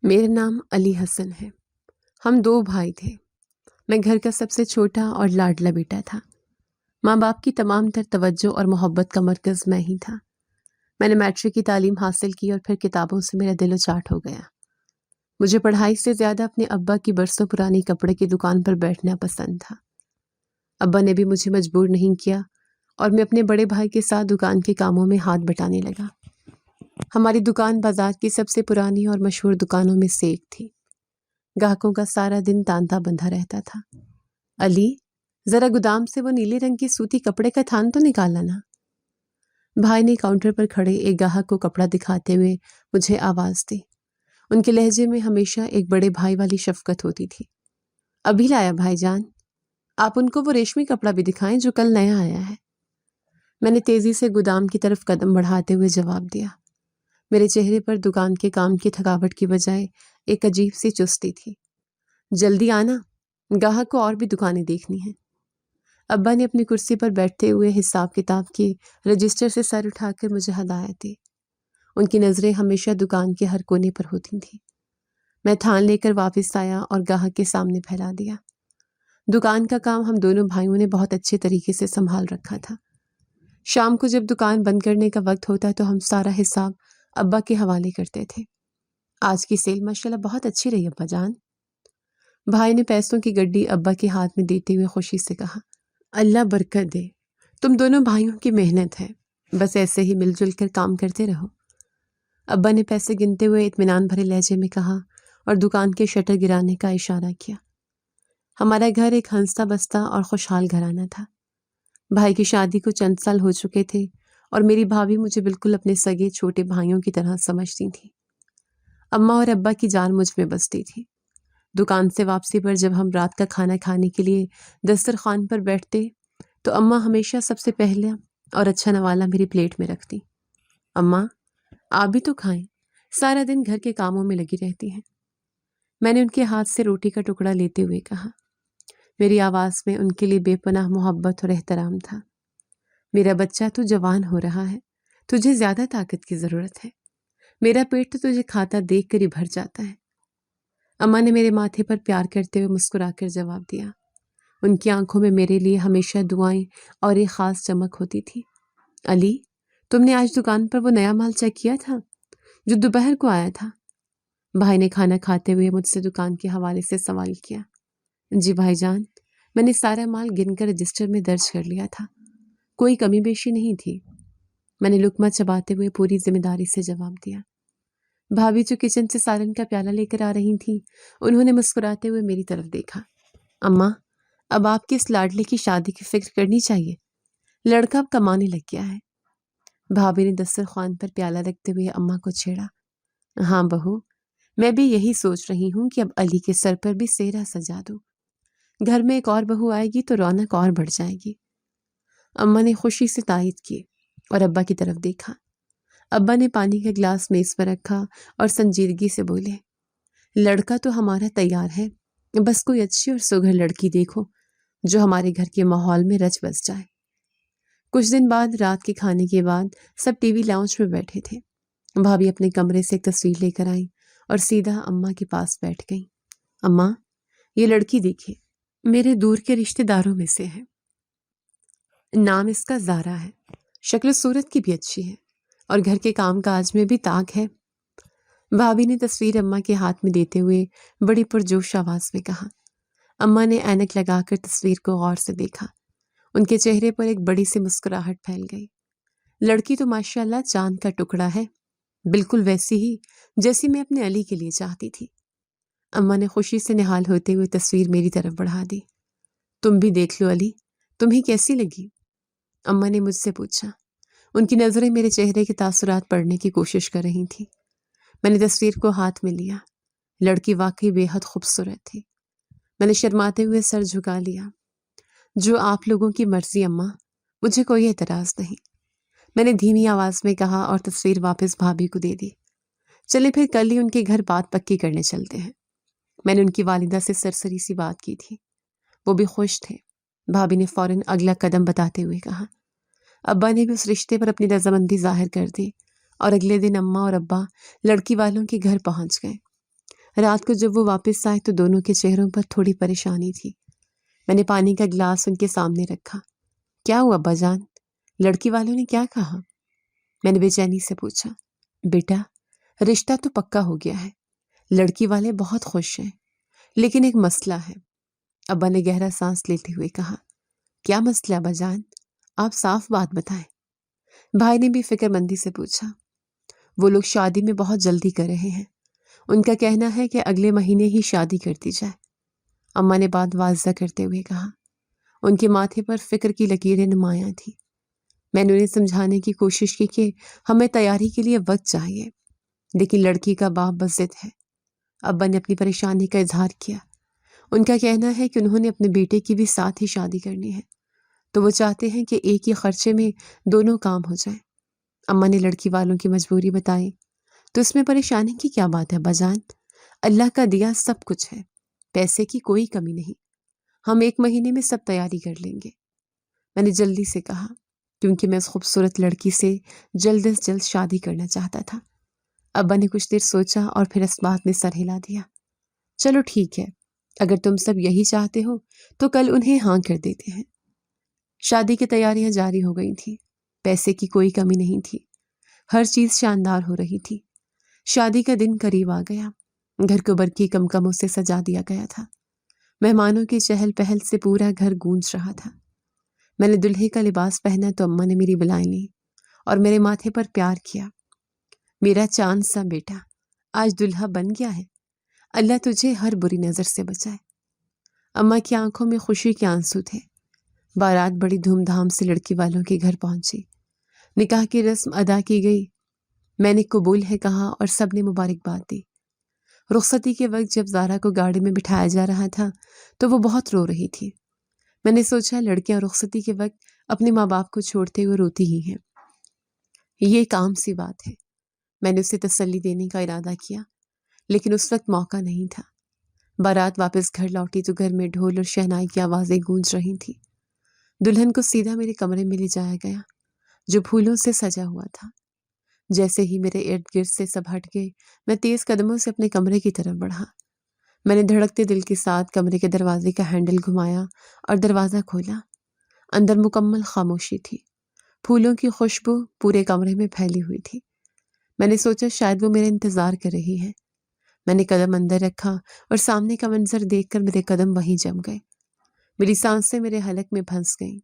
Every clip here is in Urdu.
میرا نام علی حسن ہے۔ ہم 2 بھائی تھے۔ میں گھر کا سب سے چھوٹا اور لاڈلا بیٹا تھا۔ ماں باپ کی تمام تر توجہ اور محبت کا مرکز میں ہی تھا۔ میں نے میٹرک کی تعلیم حاصل کی اور پھر کتابوں سے میرا دل اچاٹ ہو گیا۔ مجھے پڑھائی سے زیادہ اپنے ابا کی برسوں پرانی کپڑے کی دکان پر بیٹھنا پسند تھا۔ ابا نے بھی مجھے مجبور نہیں کیا اور میں اپنے بڑے بھائی کے ساتھ دکان کے کاموں میں ہاتھ بٹانے لگا۔ ہماری دکان بازار کی سب سے پرانی اور مشہور دکانوں میں سے ایک تھی۔ گاہکوں کا سارا دن تانتا بندھا رہتا تھا۔ علی، ذرا گودام سے وہ نیلے رنگ کی سوتی کپڑے کا تھان تو نکالا نا۔ بھائی نے کاؤنٹر پر کھڑے ایک گاہک کو کپڑا دکھاتے ہوئے مجھے آواز دی۔ ان کے لہجے میں ہمیشہ ایک بڑے بھائی والی شفقت ہوتی تھی۔ ابھی لایا بھائی جان، آپ ان کو وہ ریشمی کپڑا بھی دکھائیں جو کل نیا آیا ہے۔ میں نے تیزی سے گودام کی طرف قدم بڑھاتے ہوئے جواب دیا۔ میرے چہرے پر دکان کے کام کی تھکاوٹ کی بجائے ایک عجیب سی چستی تھی۔ جلدی آنا، گاہک کو اور بھی دکانیں دیکھنی ہیں۔ ابا نے اپنی کرسی پر بیٹھتے ہوئے حساب کتاب کی رجسٹر سے سر اٹھا کر مجھے ہدایت دی۔ ان کی نظریں ہمیشہ دکان کے ہر کونے پر ہوتی تھیں۔ میں تھان لے کر واپس آیا اور گاہک کے سامنے پھیلا دیا۔ دکان کا کام ہم دونوں بھائیوں نے بہت اچھے طریقے سے سنبھال رکھا تھا۔ شام کو جب دکان بند کرنے کا وقت ہوتا تو ہم سارا حساب ابا کے حوالے کرتے تھے۔ آج کی سیل ماشاءاللہ بہت اچھی رہی ابا جان۔ بھائی نے پیسوں کی گڈی ابا کے ہاتھ میں دیتے ہوئے خوشی سے کہا۔ اللہ برکت دے، تم دونوں بھائیوں کی محنت ہے، بس ایسے ہی مل جل کر کام کرتے رہو۔ ابا نے پیسے گنتے ہوئے اطمینان بھرے لہجے میں کہا اور دکان کے شٹر گرانے کا اشارہ کیا۔ ہمارا گھر ایک ہنستا بستا اور خوشحال گھرانہ تھا۔ بھائی کی شادی کو چند سال ہو چکے تھے اور میری بھابھی مجھے بالکل اپنے سگے چھوٹے بھائیوں کی طرح سمجھتی تھی۔ اماں اور ابا کی جان مجھ میں بستی تھی۔ دکان سے واپسی پر جب ہم رات کا کھانا کھانے کے لیے دسترخوان پر بیٹھتے تو اماں ہمیشہ سب سے پہلا اور اچھا نوالا میری پلیٹ میں رکھتی۔ اماں، آپ بھی تو کھائیں، سارا دن گھر کے کاموں میں لگی رہتی ہیں۔ میں نے ان کے ہاتھ سے روٹی کا ٹکڑا لیتے ہوئے کہا۔ میری آواز میں ان کے لیے بے پناہ محبت اور احترام تھا۔ میرا بچہ تو جوان ہو رہا ہے، تجھے زیادہ طاقت کی ضرورت ہے۔ میرا پیٹ تو تجھے کھاتا دیکھ کر ہی بھر جاتا ہے۔ اماں نے میرے ماتھے پر پیار کرتے ہوئے مسکرا کر جواب دیا۔ ان کی آنکھوں میں میرے لیے ہمیشہ دعائیں اور ایک خاص چمک ہوتی تھی۔ علی، تم نے آج دکان پر وہ نیا مال چیک کیا تھا جو دوپہر کو آیا تھا؟ بھائی نے کھانا کھاتے ہوئے مجھ سے دکان کے حوالے سے سوال کیا۔ جی بھائی جان، میں نے سارا مال گن کر رجسٹر میں درج کر لیا تھا، کوئی کمی بیشی نہیں تھی۔ میں نے لقمہ چباتے ہوئے پوری ذمہ داری سے جواب دیا۔ بھابھی جو کچن سے سالن کا پیالہ لے کر آ رہی تھی، انہوں نے مسکراتے ہوئے میری طرف دیکھا۔ اماں، اب آپ کی اس لاڈلے کی شادی کی فکر کرنی چاہیے، لڑکا اب کمانے لگ گیا ہے۔ بھابھی نے دسترخوان پر پیالہ رکھتے ہوئے اماں کو چھیڑا۔ ہاں بہو، میں بھی یہی سوچ رہی ہوں کہ اب علی کے سر پر بھی سہرا سجا دو۔ گھر میں ایک اور بہو آئے گی تو رونق اور بڑھ جائے گی۔ اماں نے خوشی سے تائید کی اور ابا کی طرف دیکھا۔ ابا نے پانی کا گلاس میز پر رکھا اور سنجیدگی سے بولے، لڑکا تو ہمارا تیار ہے، بس کوئی اچھی اور سگھر لڑکی دیکھو جو ہمارے گھر کے ماحول میں رچ بس جائے۔ کچھ دن بعد رات کے کھانے کے بعد سب ٹی وی لاؤنج میں بیٹھے تھے۔ بھابھی اپنے کمرے سے ایک تصویر لے کر آئیں اور سیدھا اماں کے پاس بیٹھ گئیں۔ اماں، یہ لڑکی دیکھیے، میرے دور کے رشتہ داروں میں سے ہے۔ نام اس کا زارا ہے، شکل و صورت کی بھی اچھی ہے اور گھر کے کام کاج میں بھی طاق ہے۔ بھابھی نے تصویر اماں کے ہاتھ میں دیتے ہوئے بڑی پرجوش آواز میں کہا۔ اماں نے اینک لگا کر تصویر کو غور سے دیکھا۔ ان کے چہرے پر ایک بڑی سی مسکراہٹ پھیل گئی۔ لڑکی تو ماشاءاللہ چاند کا ٹکڑا ہے، بالکل ویسی ہی جیسی میں اپنے علی کے لیے چاہتی تھی۔ اماں نے خوشی سے نہال ہوتے ہوئے تصویر میری طرف بڑھا دی۔ تم بھی دیکھ لو علی، تمہیں کیسی لگی؟ اماں نے مجھ سے پوچھا۔ ان کی نظریں میرے چہرے کے تاثرات پڑھنے کی کوشش کر رہی تھیں۔ میں نے تصویر کو ہاتھ میں لیا۔ لڑکی واقعی بے حد خوبصورت تھی۔ میں نے شرماتے ہوئے سر جھکا لیا۔ جو آپ لوگوں کی مرضی اماں، مجھے کوئی اعتراض نہیں، میں نے دھیمی آواز میں کہا اور تصویر واپس بھابھی کو دے دی۔ چلے پھر کل ہی ان کے گھر بات پکی کرنے چلتے ہیں۔ میں نے ان کی والدہ سے سرسری سی بات کی تھی، وہ بھی خوش تھے۔ بھابھی نے فوراً اگلا قدم بتاتے ہوئے کہا۔ ابا نے بھی اس رشتے پر اپنی رضامندی ظاہر کر دی اور اگلے دن اماں اور ابا لڑکی والوں کے گھر پہنچ گئے۔ رات کو جب وہ واپس آئے تو دونوں کے چہروں پر تھوڑی پریشانی تھی۔ میں نے پانی کا گلاس ان کے سامنے رکھا۔ کیا ہوا ابا جان؟ لڑکی والوں نے کیا کہا؟ میں نے بے چینی سے پوچھا۔ بیٹا، رشتہ تو پکا ہو گیا ہے، لڑکی والے بہت خوش ہیں، لیکن ایک مسئلہ ہے۔ ابا نے گہرا سانس لیتے ہوئے کہا۔ کیا مسئلہ ابا جان؟ آپ صاف بات بتائیں۔ بھائی نے بھی فکر مندی سے پوچھا۔ وہ لوگ شادی میں بہت جلدی کر رہے ہیں، ان کا کہنا ہے کہ اگلے مہینے ہی شادی کر دی جائے۔ اماں نے بات واضح کرتے ہوئے کہا۔ ان کے ماتھے پر فکر کی لکیریں نمایاں تھیں۔ میں نے انہیں سمجھانے کی کوشش کی کہ ہمیں تیاری کے لیے وقت چاہیے، لیکن لڑکی کا باپ بس ضد ہے۔ ابا نے اپنی پریشانی کا اظہار کیا۔ ان کا کہنا ہے کہ انہوں نے اپنے بیٹے کی بھی ساتھ ہی شادی کرنی ہے، تو وہ چاہتے ہیں کہ ایک ہی خرچے میں دونوں کام ہو جائیں۔ اماں نے لڑکی والوں کی مجبوری بتائی۔ تو اس میں پریشانی کی کیا بات ہے ابا جان؟ اللہ کا دیا سب کچھ ہے، پیسے کی کوئی کمی نہیں، ہم 1 مہینے میں سب تیاری کر لیں گے۔ میں نے جلدی سے کہا، کیونکہ میں اس خوبصورت لڑکی سے جلد از جلد شادی کرنا چاہتا تھا۔ ابا نے کچھ دیر سوچا اور پھر اس بات میں سر ہلا دیا۔ چلو ٹھیک ہے، اگر تم سب یہی چاہتے ہو تو کل انہیں ہاں کر دیتے ہیں۔ شادی کی تیاریاں جاری ہو گئی تھیں، پیسے کی کوئی کمی نہیں تھی، ہر چیز شاندار ہو رہی تھی۔ شادی کا دن قریب آ گیا، گھر کو برقی کمکموں سے سجا دیا گیا تھا۔ مہمانوں کی چہل پہل سے پورا گھر گونج رہا تھا۔ میں نے دلہے کا لباس پہنا تو اماں نے میری بلائیں لی اور میرے ماتھے پر پیار کیا۔ میرا چاند سا بیٹا، آج دلہا بن گیا ہے، اللہ تجھے ہر بری نظر سے بچائے۔ اماں کی آنکھوں میں خوشی کے آنسو تھے۔ بارات بڑی دھوم دھام سے لڑکی والوں کے گھر پہنچی، نکاح کی رسم ادا کی گئی، میں نے قبول ہے کہا اور سب نے مبارکباد دی۔ رخصتی کے وقت جب زارا کو گاڑی میں بٹھایا جا رہا تھا تو وہ بہت رو رہی تھی۔ میں نے سوچا لڑکیاں رخصتی کے وقت اپنے ماں باپ کو چھوڑتے ہوئے روتی ہی ہیں، یہ ایک عام سی بات ہے۔ میں نے اسے تسلی دینے کا ارادہ کیا، لیکن اس وقت موقع نہیں تھا۔ بارات واپس گھر لوٹی تو گھر میں ڈھول اور شہنائی کی آوازیں گونج رہی تھیں۔ دلہن کو سیدھا میرے کمرے میں لے جایا گیا، جو پھولوں سے سجا ہوا تھا۔ جیسے ہی میرے ارد گرد سے سب ہٹ گئے، میں تیز قدموں سے اپنے کمرے کی طرف بڑھا۔ میں نے دھڑکتے دل کے ساتھ کمرے کے دروازے کا ہینڈل گھمایا اور دروازہ کھولا۔ اندر مکمل خاموشی تھی، پھولوں کی خوشبو پورے کمرے میں پھیلی ہوئی تھی۔ میں نے سوچا شاید وہ میرا انتظار کر رہی ہے۔ میں نے قدم اندر رکھا اور سامنے کا منظر دیکھ کر میرے قدم وہیں جم گئے۔ میری سانسیں میرے حلق میں پھنس گئیں،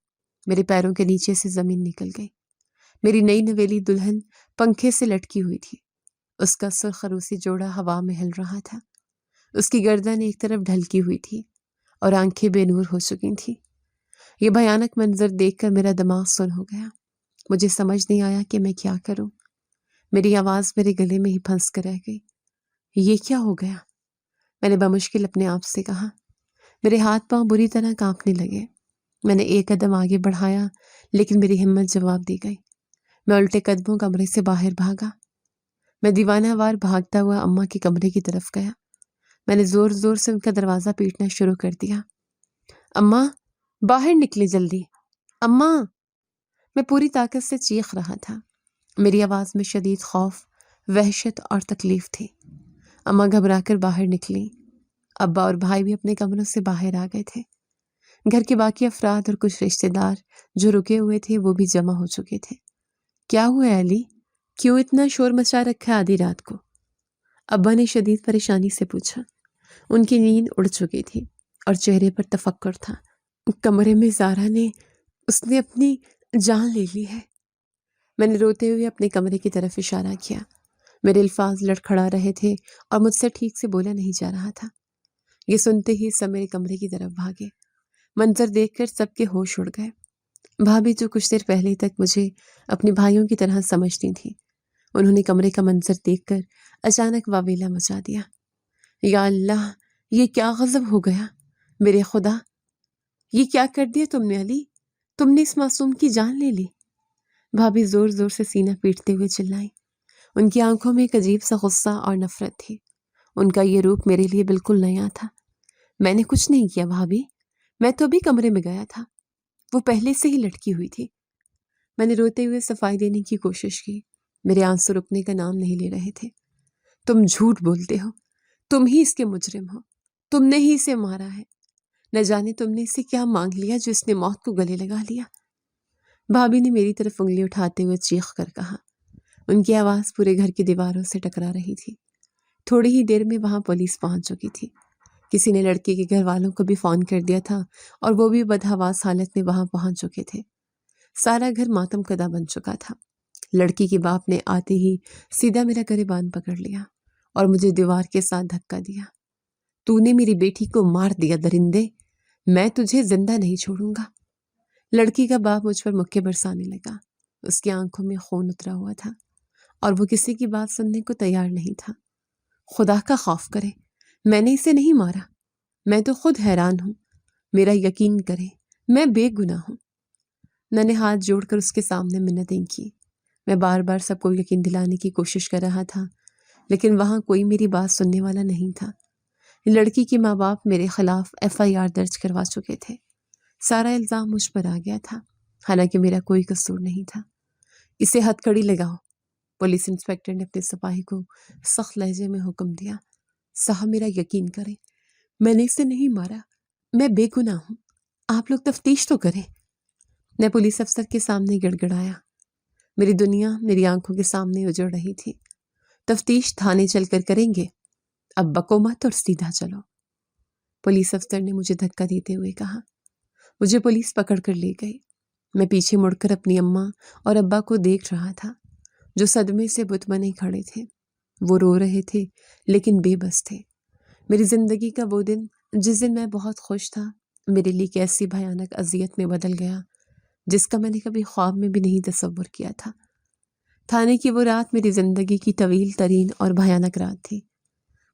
میرے پیروں کے نیچے سے زمین نکل گئی۔ میری نئی نویلی دلہن پنکھے سے لٹکی ہوئی تھی، اس کا سرخ روسی جوڑا ہوا میں ہل رہا تھا، اس کی گردن ایک طرف ڈھلکی ہوئی تھی اور آنکھیں بے نور ہو چکی تھیں۔ یہ بھیانک منظر دیکھ کر میرا دماغ سن ہو گیا، مجھے سمجھ نہیں آیا کہ میں کیا کروں۔ میری آواز میرے گلے میں ہی پھنس کر رہ گئی۔ یہ کیا ہو گیا؟ میں نے بمشکل اپنے آپ سے کہا۔ میرے ہاتھ پاؤں بری طرح کانپنے لگے۔ میں نے ایک قدم آگے بڑھایا، لیکن میری ہمت جواب دی گئی۔ میں الٹے قدموں کمرے سے باہر بھاگا۔ میں دیوانہ وار بھاگتا ہوا اماں کے کمرے کی طرف گیا۔ میں نے زور زور سے ان کا دروازہ پیٹنا شروع کر دیا۔ اماں، باہر نکلے جلدی، اماں! میں پوری طاقت سے چیخ رہا تھا۔ میری آواز میں شدید خوف، وحشت اور تکلیف تھی۔ اماں گھبرا کر باہر نکلی۔ ابا اور بھائی بھی اپنے کمروں سے باہر آ گئے تھے۔ گھر کے باقی افراد اور کچھ رشتہ دار جو رکے ہوئے تھے وہ بھی جمع ہو چکے تھے۔ کیا ہوا ہے علی؟ کیوں اتنا شور مچا رکھا ہے آدھی رات کو؟ ابا نے شدید پریشانی سے پوچھا۔ ان کی نیند اڑ چکی تھی اور چہرے پر تفکر تھا۔ کمرے میں زارا نے اپنی جان لے لی ہے۔ میں نے روتے ہوئے اپنے کمرے کی طرف اشارہ کیا۔ میرے الفاظ لڑکھڑا رہے تھے اور مجھ سے ٹھیک سے بولا نہیں جا رہا تھا۔ یہ سنتے ہی سب میرے کمرے کی طرف بھاگے۔ منظر دیکھ کر سب کے ہوش اڑ گئے۔ بھابھی جو کچھ دیر پہلے تک مجھے اپنے بھائیوں کی طرح سمجھتی تھی، انہوں نے کمرے کا منظر دیکھ کر اچانک واویلا مچا دیا۔ یا اللہ، یہ کیا غضب ہو گیا! میرے خدا، یہ کیا کر دیا تم نے علی؟ تم نے اس معصوم کی جان لے لی! بھابھی زور زور سے سینہ پیٹتے ہوئے چلائی۔ ان کی آنکھوں میں ایک عجیب سا غصہ اور نفرت تھی۔ ان کا یہ روپ میرے لیے بالکل نیا تھا۔ میں نے کچھ نہیں کیا بھابھی، میں تو ابھی کمرے میں گیا تھا، وہ پہلے سے ہی لٹکی ہوئی تھی۔ میں نے روتے ہوئے صفائی دینے کی کوشش کی، میرے آنسو رکنے کا نام نہیں لے رہے تھے۔ تم جھوٹ بولتے ہو، تم ہی اس کے مجرم ہو، تم نے ہی اسے مارا ہے، نہ جانے تم نے اسے کیا مانگ لیا جو اس نے موت کو گلے لگا لیا۔ بھابھی نے میری طرف انگلی اٹھاتے ہوئے چیخ کر کہا۔ ان کی آواز پورے گھر کی دیواروں سے ٹکرا رہی تھی۔ تھوڑی ہی دیر میں وہاں پولیس پہنچ چکی تھی۔ کسی نے لڑکی کے گھر والوں کو بھی فون کر دیا تھا اور وہ بھی بدحواس حالت میں وہاں پہنچ چکے تھے۔ سارا گھر ماتم کدا بن چکا تھا۔ لڑکی کے باپ نے آتے ہی سیدھا میرا گریبان پکڑ لیا اور مجھے دیوار کے ساتھ دھکا دیا۔ تو نے میری بیٹی کو مار دیا درندے، میں تجھے زندہ نہیں چھوڑوں گا۔ لڑکی کا باپ مجھ پر مکے برسانے لگا۔ اس کی آنکھوں میں خون اترا ہوا تھا اور وہ کسی کی بات سننے کو تیار نہیں تھا۔ خدا کا خوف کرے، میں نے اسے نہیں مارا، میں تو خود حیران ہوں، میرا یقین کرے، میں بے گناہ ہوں۔ میں نے ہاتھ جوڑ کر اس کے سامنے منتیں کی۔ میں بار بار سب کو یقین دلانے کی کوشش کر رہا تھا، لیکن وہاں کوئی میری بات سننے والا نہیں تھا۔ لڑکی کے ماں باپ میرے خلاف FIR درج کروا چکے تھے۔ سارا الزام مجھ پر آ گیا تھا، حالانکہ میرا کوئی قصور نہیں تھا۔ اسے ہتھ کڑی لگاؤ، پولیس انسپکٹر نے اپنے سپاہی کو سخت لہجے میں حکم دیا۔ صاحب میرا یقین کریں، میں نے اسے نہیں مارا، میں بے گناہ ہوں، آپ لوگ تفتیش تو کریں۔ میں پولیس افسر کے سامنے گڑ گڑایا۔ میری دنیا میری آنکھوں کے سامنے اجڑ رہی تھی۔ تفتیش تھانے چل کر کریں گے، اب بکو مت اور سیدھا چلو۔ پولیس افسر نے مجھے دھکا دیتے ہوئے کہا۔ مجھے پولیس پکڑ کر لے گئی۔ میں پیچھے مڑ کر اپنی اماں اور ابا کو دیکھ رہا تھا، جو صدمے سے بت بنے کھڑے تھے۔ وہ رو رہے تھے لیکن بے بس تھے۔ میری زندگی کا وہ دن جس دن میں بہت خوش تھا، میرے لیے ایک ایسی بھیانک اذیت میں بدل گیا جس کا میں نے کبھی خواب میں بھی نہیں تصور کیا تھا۔ تھانے کی وہ رات میری زندگی کی طویل ترین اور بھیانک رات تھی۔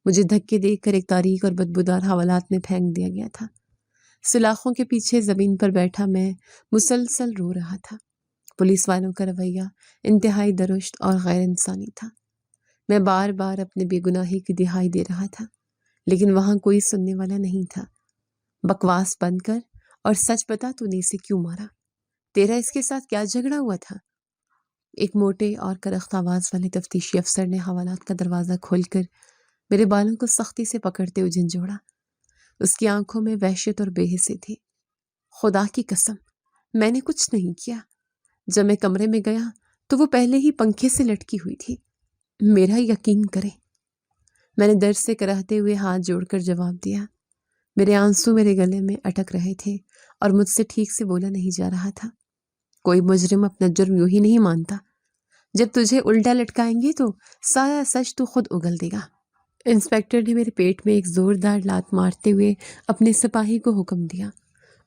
مجھے دھکے دے کر ایک تاریک اور بدبودار حوالات میں پھینک دیا گیا تھا۔ سلاخوں کے پیچھے زمین پر بیٹھا میں مسلسل رو رہا تھا۔ پولیس والوں کا رویہ انتہائی درشت اور غیر انسانی تھا۔ میں بار بار اپنے بے گناہی کی دہائی دے رہا تھا، لیکن وہاں کوئی سننے والا نہیں تھا۔ بکواس بند کر اور سچ بتا، تو نے اسے کیوں مارا؟ تیرا اس کے ساتھ کیا جھگڑا ہوا تھا؟ ایک موٹے اور کرخت آواز والے تفتیشی افسر نے حوالات کا دروازہ کھول کر میرے بالوں کو سختی سے پکڑتے ہوئے جھنجھوڑا۔ اس کی آنکھوں میں وحشت اور بے حسی تھی۔ خدا کی قسم، میں نے کچھ نہیں کیا۔ جب میں کمرے میں گیا تو وہ پہلے ہی پنکھے سے لٹکی ہوئی تھی۔ میرا یقین کریں۔ میں نے درد سے کراہتے ہوئے ہاتھ جوڑ کر جواب دیا۔ میرے آنسو میرے گلے میں اٹک رہے تھے اور مجھ سے ٹھیک سے بولا نہیں جا رہا تھا۔ کوئی مجرم اپنا جرم یوں ہی نہیں مانتا۔ جب تجھے الٹا لٹکائیں گے تو سارا سچ تو خود اگل دے گا۔ انسپکٹر نے میرے پیٹ میں ایک زوردار لات مارتے ہوئے اپنے سپاہی کو حکم دیا۔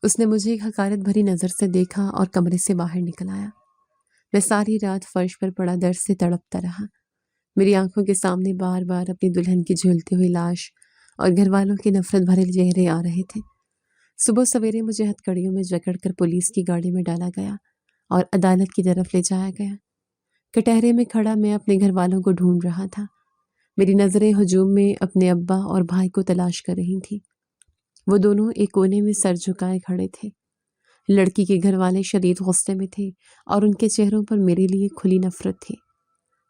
اس نے مجھے ایک حقارت بھری نظر سے دیکھا اور کمرے سے باہر نکل آیا۔ میں ساری رات فرش پر پڑا درد سے تڑپتا رہا۔ میری آنکھوں کے سامنے بار بار اپنی دلہن کی جھولتی ہوئی لاش اور گھر والوں کے نفرت بھرے چہرے آ رہے تھے۔ صبح سویرے مجھے ہتھکڑیوں میں جکڑ کر پولیس کی گاڑی میں ڈالا گیا اور عدالت کی طرف لے جایا گیا۔ کٹہرے میں کھڑا میں اپنے گھر والوں کو ڈھونڈ رہا تھا۔ میری نظریں ہجوم میں اپنے ابا اور بھائی کو تلاش کر رہی تھیں۔ وہ دونوں ایک کونے میں سر جھکائے کھڑے تھے۔ لڑکی کے گھر والے شدید غصے میں تھے اور ان کے چہروں پر میرے لیے کھلی نفرت تھی۔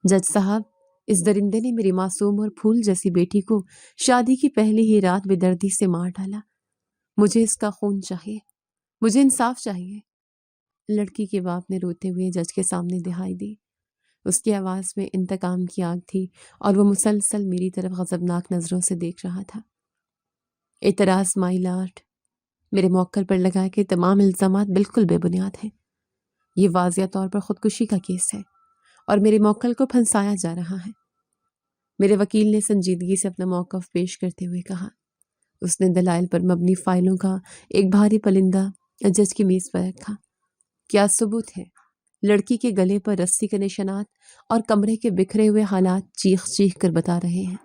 جج صاحب، اس درندے نے میری معصوم اور پھول جیسی بیٹی کو شادی کی پہلی ہی رات بے دردی سے مار ڈالا۔ مجھے اس کا خون چاہیے، مجھے انصاف چاہیے۔ لڑکی کے باپ نے روتے ہوئے جج کے سامنے دہائی دی۔ اس کی آواز میں انتقام کی آگ تھی اور وہ مسلسل میری طرف غضبناک نظروں سے دیکھ رہا تھا۔ اعتراض مائی لارڈ، میرے موکل پر لگائے کہ تمام الزامات بالکل بے بنیاد ہیں۔ یہ واضح طور پر خودکشی کا کیس ہے اور میرے موکل کو پھنسایا جا رہا ہے۔ میرے وکیل نے سنجیدگی سے اپنا موقف پیش کرتے ہوئے کہا۔ اس نے دلائل پر مبنی فائلوں کا ایک بھاری پلندہ جج کی میز پر رکھا۔ کیا ثبوت ہے؟ لڑکی کے گلے پر رسی کے نشانات اور کمرے کے بکھرے ہوئے حالات چیخ چیخ کر بتا رہے ہیں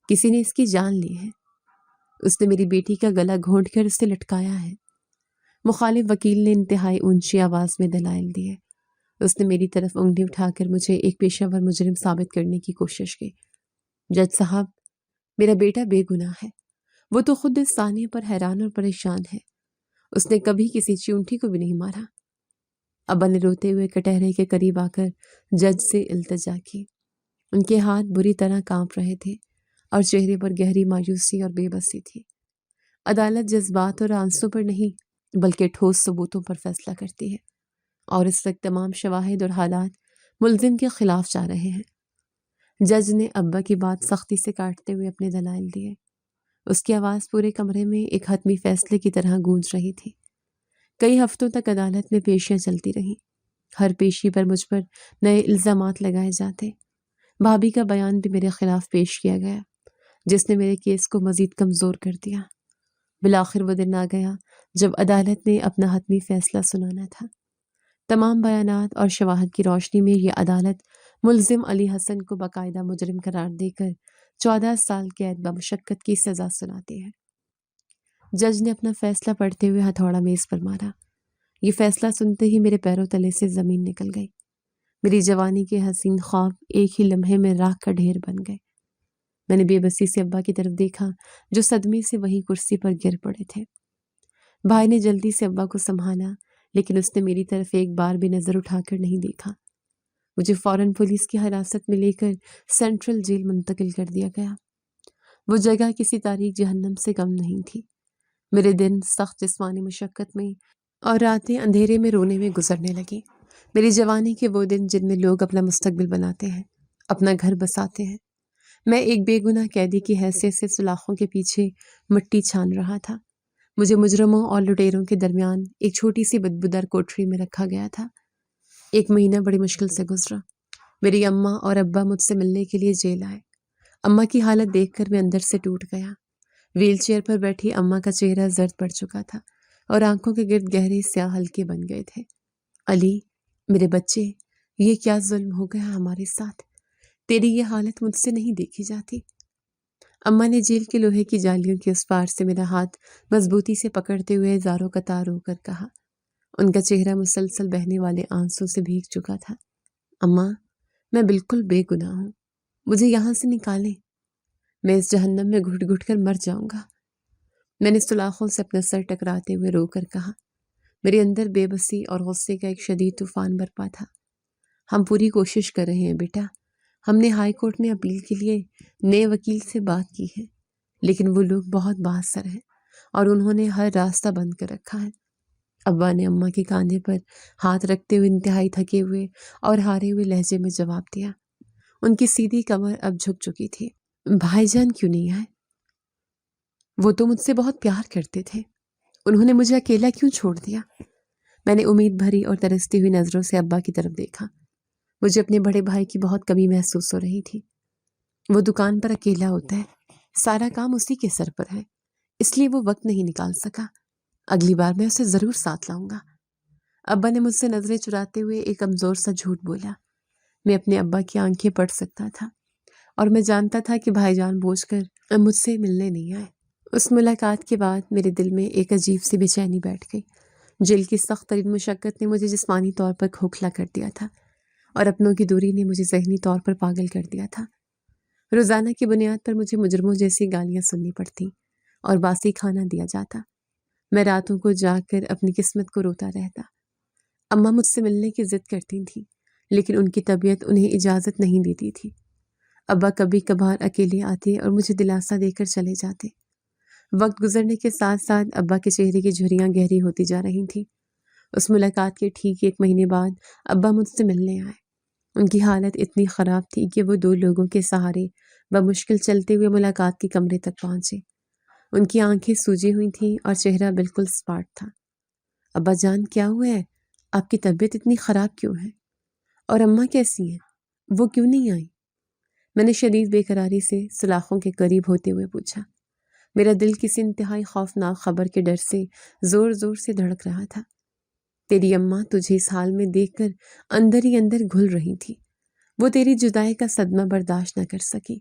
کسی نے اس کی جان لی ہے۔ اس نے میری بیٹی کا گلا گھونٹ کر اسے لٹکایا ہے۔ مخالف وکیل نے انتہائی اونچی آواز میں دلائل دیے۔ اس نے میری طرف انگلی اٹھا کر مجھے ایک پیشہ ور مجرم ثابت کرنے کی کوشش کی۔ جج صاحب، میرا بیٹا بے گناہ ہے۔ وہ تو خود اس سانیہ پر حیران اور پریشان ہے۔ اس نے کبھی کسی چونٹی کو بھی نہیں مارا۔ ابا نے روتے ہوئے کٹہرے کے قریب آ کر جج سے التجا کی۔ ان کے ہاتھ بری طرح کانپ رہے تھے اور چہرے پر گہری مایوسی اور بے بسی تھی۔ عدالت جذبات اور آنسوں پر نہیں بلکہ ٹھوس ثبوتوں پر فیصلہ کرتی ہے، اور اس وقت تمام شواہد اور حالات ملزم کے خلاف جا رہے ہیں۔ جج نے ابا کی بات سختی سے کاٹتے ہوئے اپنے دلائل دیے۔ اس کی آواز پورے کمرے میں ایک حتمی فیصلے کی طرح گونج رہی تھی۔ کئی ہفتوں تک عدالت میں پیشیاں چلتی رہیں۔ ہر پیشی پر مجھ پر نئے الزامات لگائے جاتے۔ بھابھی کا بیان بھی میرے خلاف پیش کیا گیا، جس نے میرے کیس کو مزید کمزور کر دیا۔ بالآخر وہ دن آ گیا جب عدالت نے اپنا حتمی فیصلہ سنانا تھا۔ تمام بیانات اور شواہد کی روشنی میں یہ عدالت ملزم علی حسن کو باقاعدہ مجرم قرار دے کر 14 سال قید بمشقت کی سزا سناتی ہے۔ جج نے اپنا فیصلہ پڑھتے ہوئے ہتھوڑا میز پر مارا۔ یہ فیصلہ سنتے ہی میرے پیروں تلے سے زمین نکل گئی۔ میری جوانی کے حسین خواب ایک ہی لمحے میں راکھ کا ڈھیر بن گئے۔ میں نے بے بسی سے ابا کی طرف دیکھا جو صدمے سے وہیں کرسی پر گر پڑے تھے۔ بھائی نے جلدی سے ابا کو سنبھالا، لیکن اس نے میری طرف ایک بار بھی نظر اٹھا کر نہیں دیکھا۔ مجھے فوراً پولیس کی حراست میں لے کر سینٹرل جیل منتقل کر دیا گیا۔ وہ جگہ کسی تاریک جہنم سے کم نہیں تھی۔ میرے دن سخت جسمانی مشقت میں اور راتیں اندھیرے میں رونے میں گزرنے لگی۔ میری جوانی کے وہ دن جن میں لوگ اپنا مستقبل بناتے ہیں، اپنا گھر بساتے ہیں۔ میں ایک بے گناہ قیدی کی حیثیت سے سلاخوں کے پیچھے مٹی چھان رہا تھا۔ مجھے مجرموں اور لٹیروں کے درمیان ایک چھوٹی سی بدبودار کوٹری میں رکھا گیا تھا۔ ایک مہینہ بڑی مشکل سے گزرا۔ میری اماں اور ابا مجھ سے ملنے کے لیے جیل آئے۔ اماں کی حالت دیکھ کر میں اندر سے ٹوٹ گیا۔ ویل چیئر پر بیٹھی اماں کا چہرہ زرد پڑ چکا تھا اور آنکھوں کے گرد گہرے سیاہ حلقے بن گئے تھے۔ علی، میرے بچے، یہ کیا ظلم ہو گیا ہمارے ساتھ؟ تیری یہ حالت مجھ سے نہیں دیکھی جاتی۔ اماں نے جیل کے لوہے کی جالیوں کے اس پار سے میرا ہاتھ مضبوطی سے پکڑتے ہوئے زاروں قطار رو کر کہا۔ ان کا چہرہ مسلسل بہنے والے آنسوں سے بھیگ چکا تھا۔ اماں، میں بالکل بے گناہ ہوں، مجھے یہاں سے نکالیں، میں اس جہنم میں گھٹ گھٹ کر مر جاؤں گا۔ میں نے سلاخوں سے اپنا سر ٹکراتے ہوئے رو کر کہا۔ میرے اندر بے بسی اور غصے کا ایک شدید طوفان برپا تھا۔ ہم پوری کوشش کر رہے ہیں بیٹا، ہم نے ہائی کورٹ میں اپیل کے لیے نئے وکیل سے بات کی ہے، لیکن وہ لوگ بہت بااثر ہیں اور انہوں نے ہر راستہ بند کر رکھا ہے۔ ابا نے اماں کے کاندھے پر ہاتھ رکھتے ہوئے انتہائی تھکے ہوئے اور ہارے ہوئے لہجے میں جواب دیا۔ ان کی سیدھی کمر اب جھک چکی تھی۔ بھائی جان کیوں نہیں آئے؟ وہ تو مجھ سے بہت پیار کرتے تھے، انہوں نے مجھے اکیلا کیوں چھوڑ دیا؟ میں نے امید بھری اور ترستی ہوئی نظروں سے ابا کی طرف دیکھا۔ مجھے اپنے بڑے بھائی کی بہت کمی محسوس ہو رہی تھی۔ وہ دکان پر اکیلا ہوتا ہے، سارا کام اسی کے سر پر ہے، اس لیے وہ وقت نہیں نکال سکا۔ اگلی بار میں اسے ضرور ساتھ لاؤں گا۔ ابا نے مجھ سے نظریں چراتے ہوئے ایک کمزور سا جھوٹ بولا۔ میں اپنے ابا کی آنکھیں پڑھ سکتا تھا اور میں جانتا تھا کہ بھائی جان بوجھ کر مجھ سے ملنے نہیں آئے۔ اس ملاقات کے بعد میرے دل میں ایک عجیب سی بے چینی بیٹھ گئی۔ جیل کی سخت ترین مشقت نے مجھے جسمانی طور پر کھوکھلا کر دیا تھا اور اپنوں کی دوری نے مجھے ذہنی طور پر پاگل کر دیا تھا۔ روزانہ کی بنیاد پر مجھے مجرموں جیسی گالیاں سننی پڑتی اور باسی کھانا دیا جاتا۔ میں راتوں کو جاگ کر اپنی قسمت کو روتا رہتا۔ اماں مجھ سے ملنے کی ضد کرتی تھیں، لیکن ان کی طبیعت انہیں اجازت نہیں دیتی تھی۔ ابا کبھی کبھار اکیلے آتے اور مجھے دلاسا دے کر چلے جاتے۔ وقت گزرنے کے ساتھ ساتھ ابا کے چہرے کی جھریاں گہری ہوتی جا رہی تھیں۔ اس ملاقات کے ٹھیک 1 مہینے بعد ابا مجھ سے ملنے آئے۔ ان کی حالت اتنی خراب تھی کہ وہ 2 لوگوں کے سہارے بمشکل چلتے ہوئے ملاقات کے کمرے تک پہنچے۔ ان کی آنکھیں سوجی ہوئی تھیں اور چہرہ بالکل سپاٹ تھا۔ ابا جان، کیا ہوا ہے؟ آپ کی طبیعت اتنی خراب کیوں ہے؟ اور اماں کیسی ہیں؟ وہ کیوں نہیں آئیں؟ میں نے شدید بے قراری سے سلاخوں کے قریب ہوتے ہوئے پوچھا۔ میرا دل کسی انتہائی خوفناک خبر کے ڈر سے زور زور سے دھڑک رہا تھا۔ تیری اماں تجھے اس حال میں دیکھ کر اندر ہی اندر گھل رہی تھی۔ وہ تیری جدائی کا صدمہ برداشت نہ کر سکی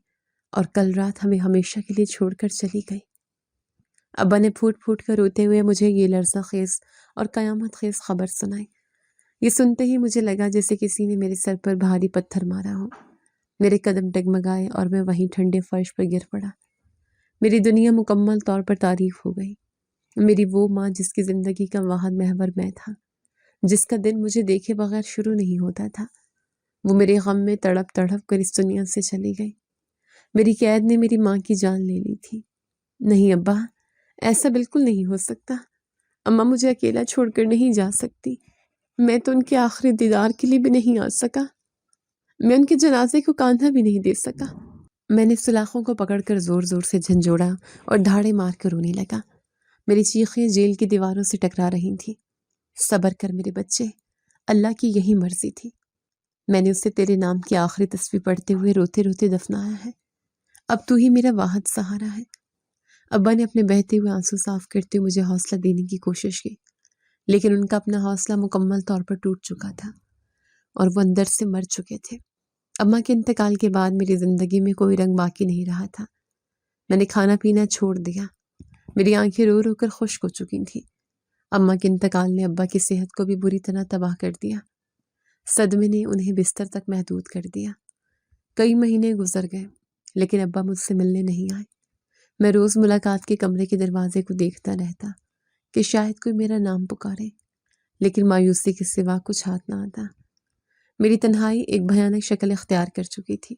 اور کل رات ہمیں ہمیشہ کے لیے چھوڑ کر چلی گئی۔ ابا نے پھوٹ پھوٹ کر روتے ہوئے مجھے یہ لرزہ خیز اور قیامت خیز خبر سنائی۔ یہ سنتے ہی مجھے لگا جیسے کسی نے میرے سر پر بھاری پتھر مارا ہو۔ میرے قدم ڈگمگائے اور میں وہیں ٹھنڈے فرش پر گر پڑا۔ میری دنیا مکمل طور پر تاریک ہو گئی۔ میری وہ ماں جس کی زندگی کا واحد محور میں تھا، جس کا دن مجھے دیکھے بغیر شروع نہیں ہوتا تھا، وہ میرے غم میں تڑپ تڑپ کر اس دنیا سے چلی گئی۔ میری قید نے میری ماں کی جان لے لی تھی۔ نہیں ابا، ایسا بالکل نہیں ہو سکتا۔ اماں مجھے اکیلا چھوڑ کر نہیں جا سکتی۔ میں تو ان کے آخری دیدار کے لیے بھی نہیں آ سکا۔ میں ان کے جنازے کو کاندھا بھی نہیں دے سکا۔ میں نے سلاخوں کو پکڑ کر زور زور سے جھنجھوڑا اور دھاڑے مار کر رونے لگا۔ میری چیخیں جیل کی دیواروں سے ٹکرا رہی تھیں۔ صبر کر میرے بچے، اللہ کی یہی مرضی تھی۔ میں نے اسے تیرے نام کی آخری تسبیح پڑھتے ہوئے روتے روتے دفنایا ہے۔ اب تو ہی میرا واحد سہارا ہے۔ ابا نے اپنے بہتے ہوئے آنسو صاف کرتے ہوئے مجھے حوصلہ دینے کی کوشش کی، لیکن ان کا اپنا حوصلہ مکمل طور پر ٹوٹ چکا تھا اور وہ اندر سے مر چکے تھے۔ اماں کے انتقال کے بعد میری زندگی میں کوئی رنگ باقی نہیں رہا تھا۔ میں نے کھانا پینا چھوڑ دیا۔ میری آنکھیں رو رو کر خشک ہو چکی تھیں۔ اماں کے انتقال نے ابا کی صحت کو بھی بری طرح تباہ کر دیا۔ صدمے نے انہیں بستر تک محدود کر دیا۔ کئی مہینے گزر گئے، لیکن ابا مجھ سے ملنے نہیں آئے۔ میں روز ملاقات کے کمرے کے دروازے کو دیکھتا رہتا کہ شاید کوئی میرا نام پکارے، لیکن مایوسی کے سوا کچھ ہاتھ نہ آتا۔ میری تنہائی ایک بھیانک شکل اختیار کر چکی تھی۔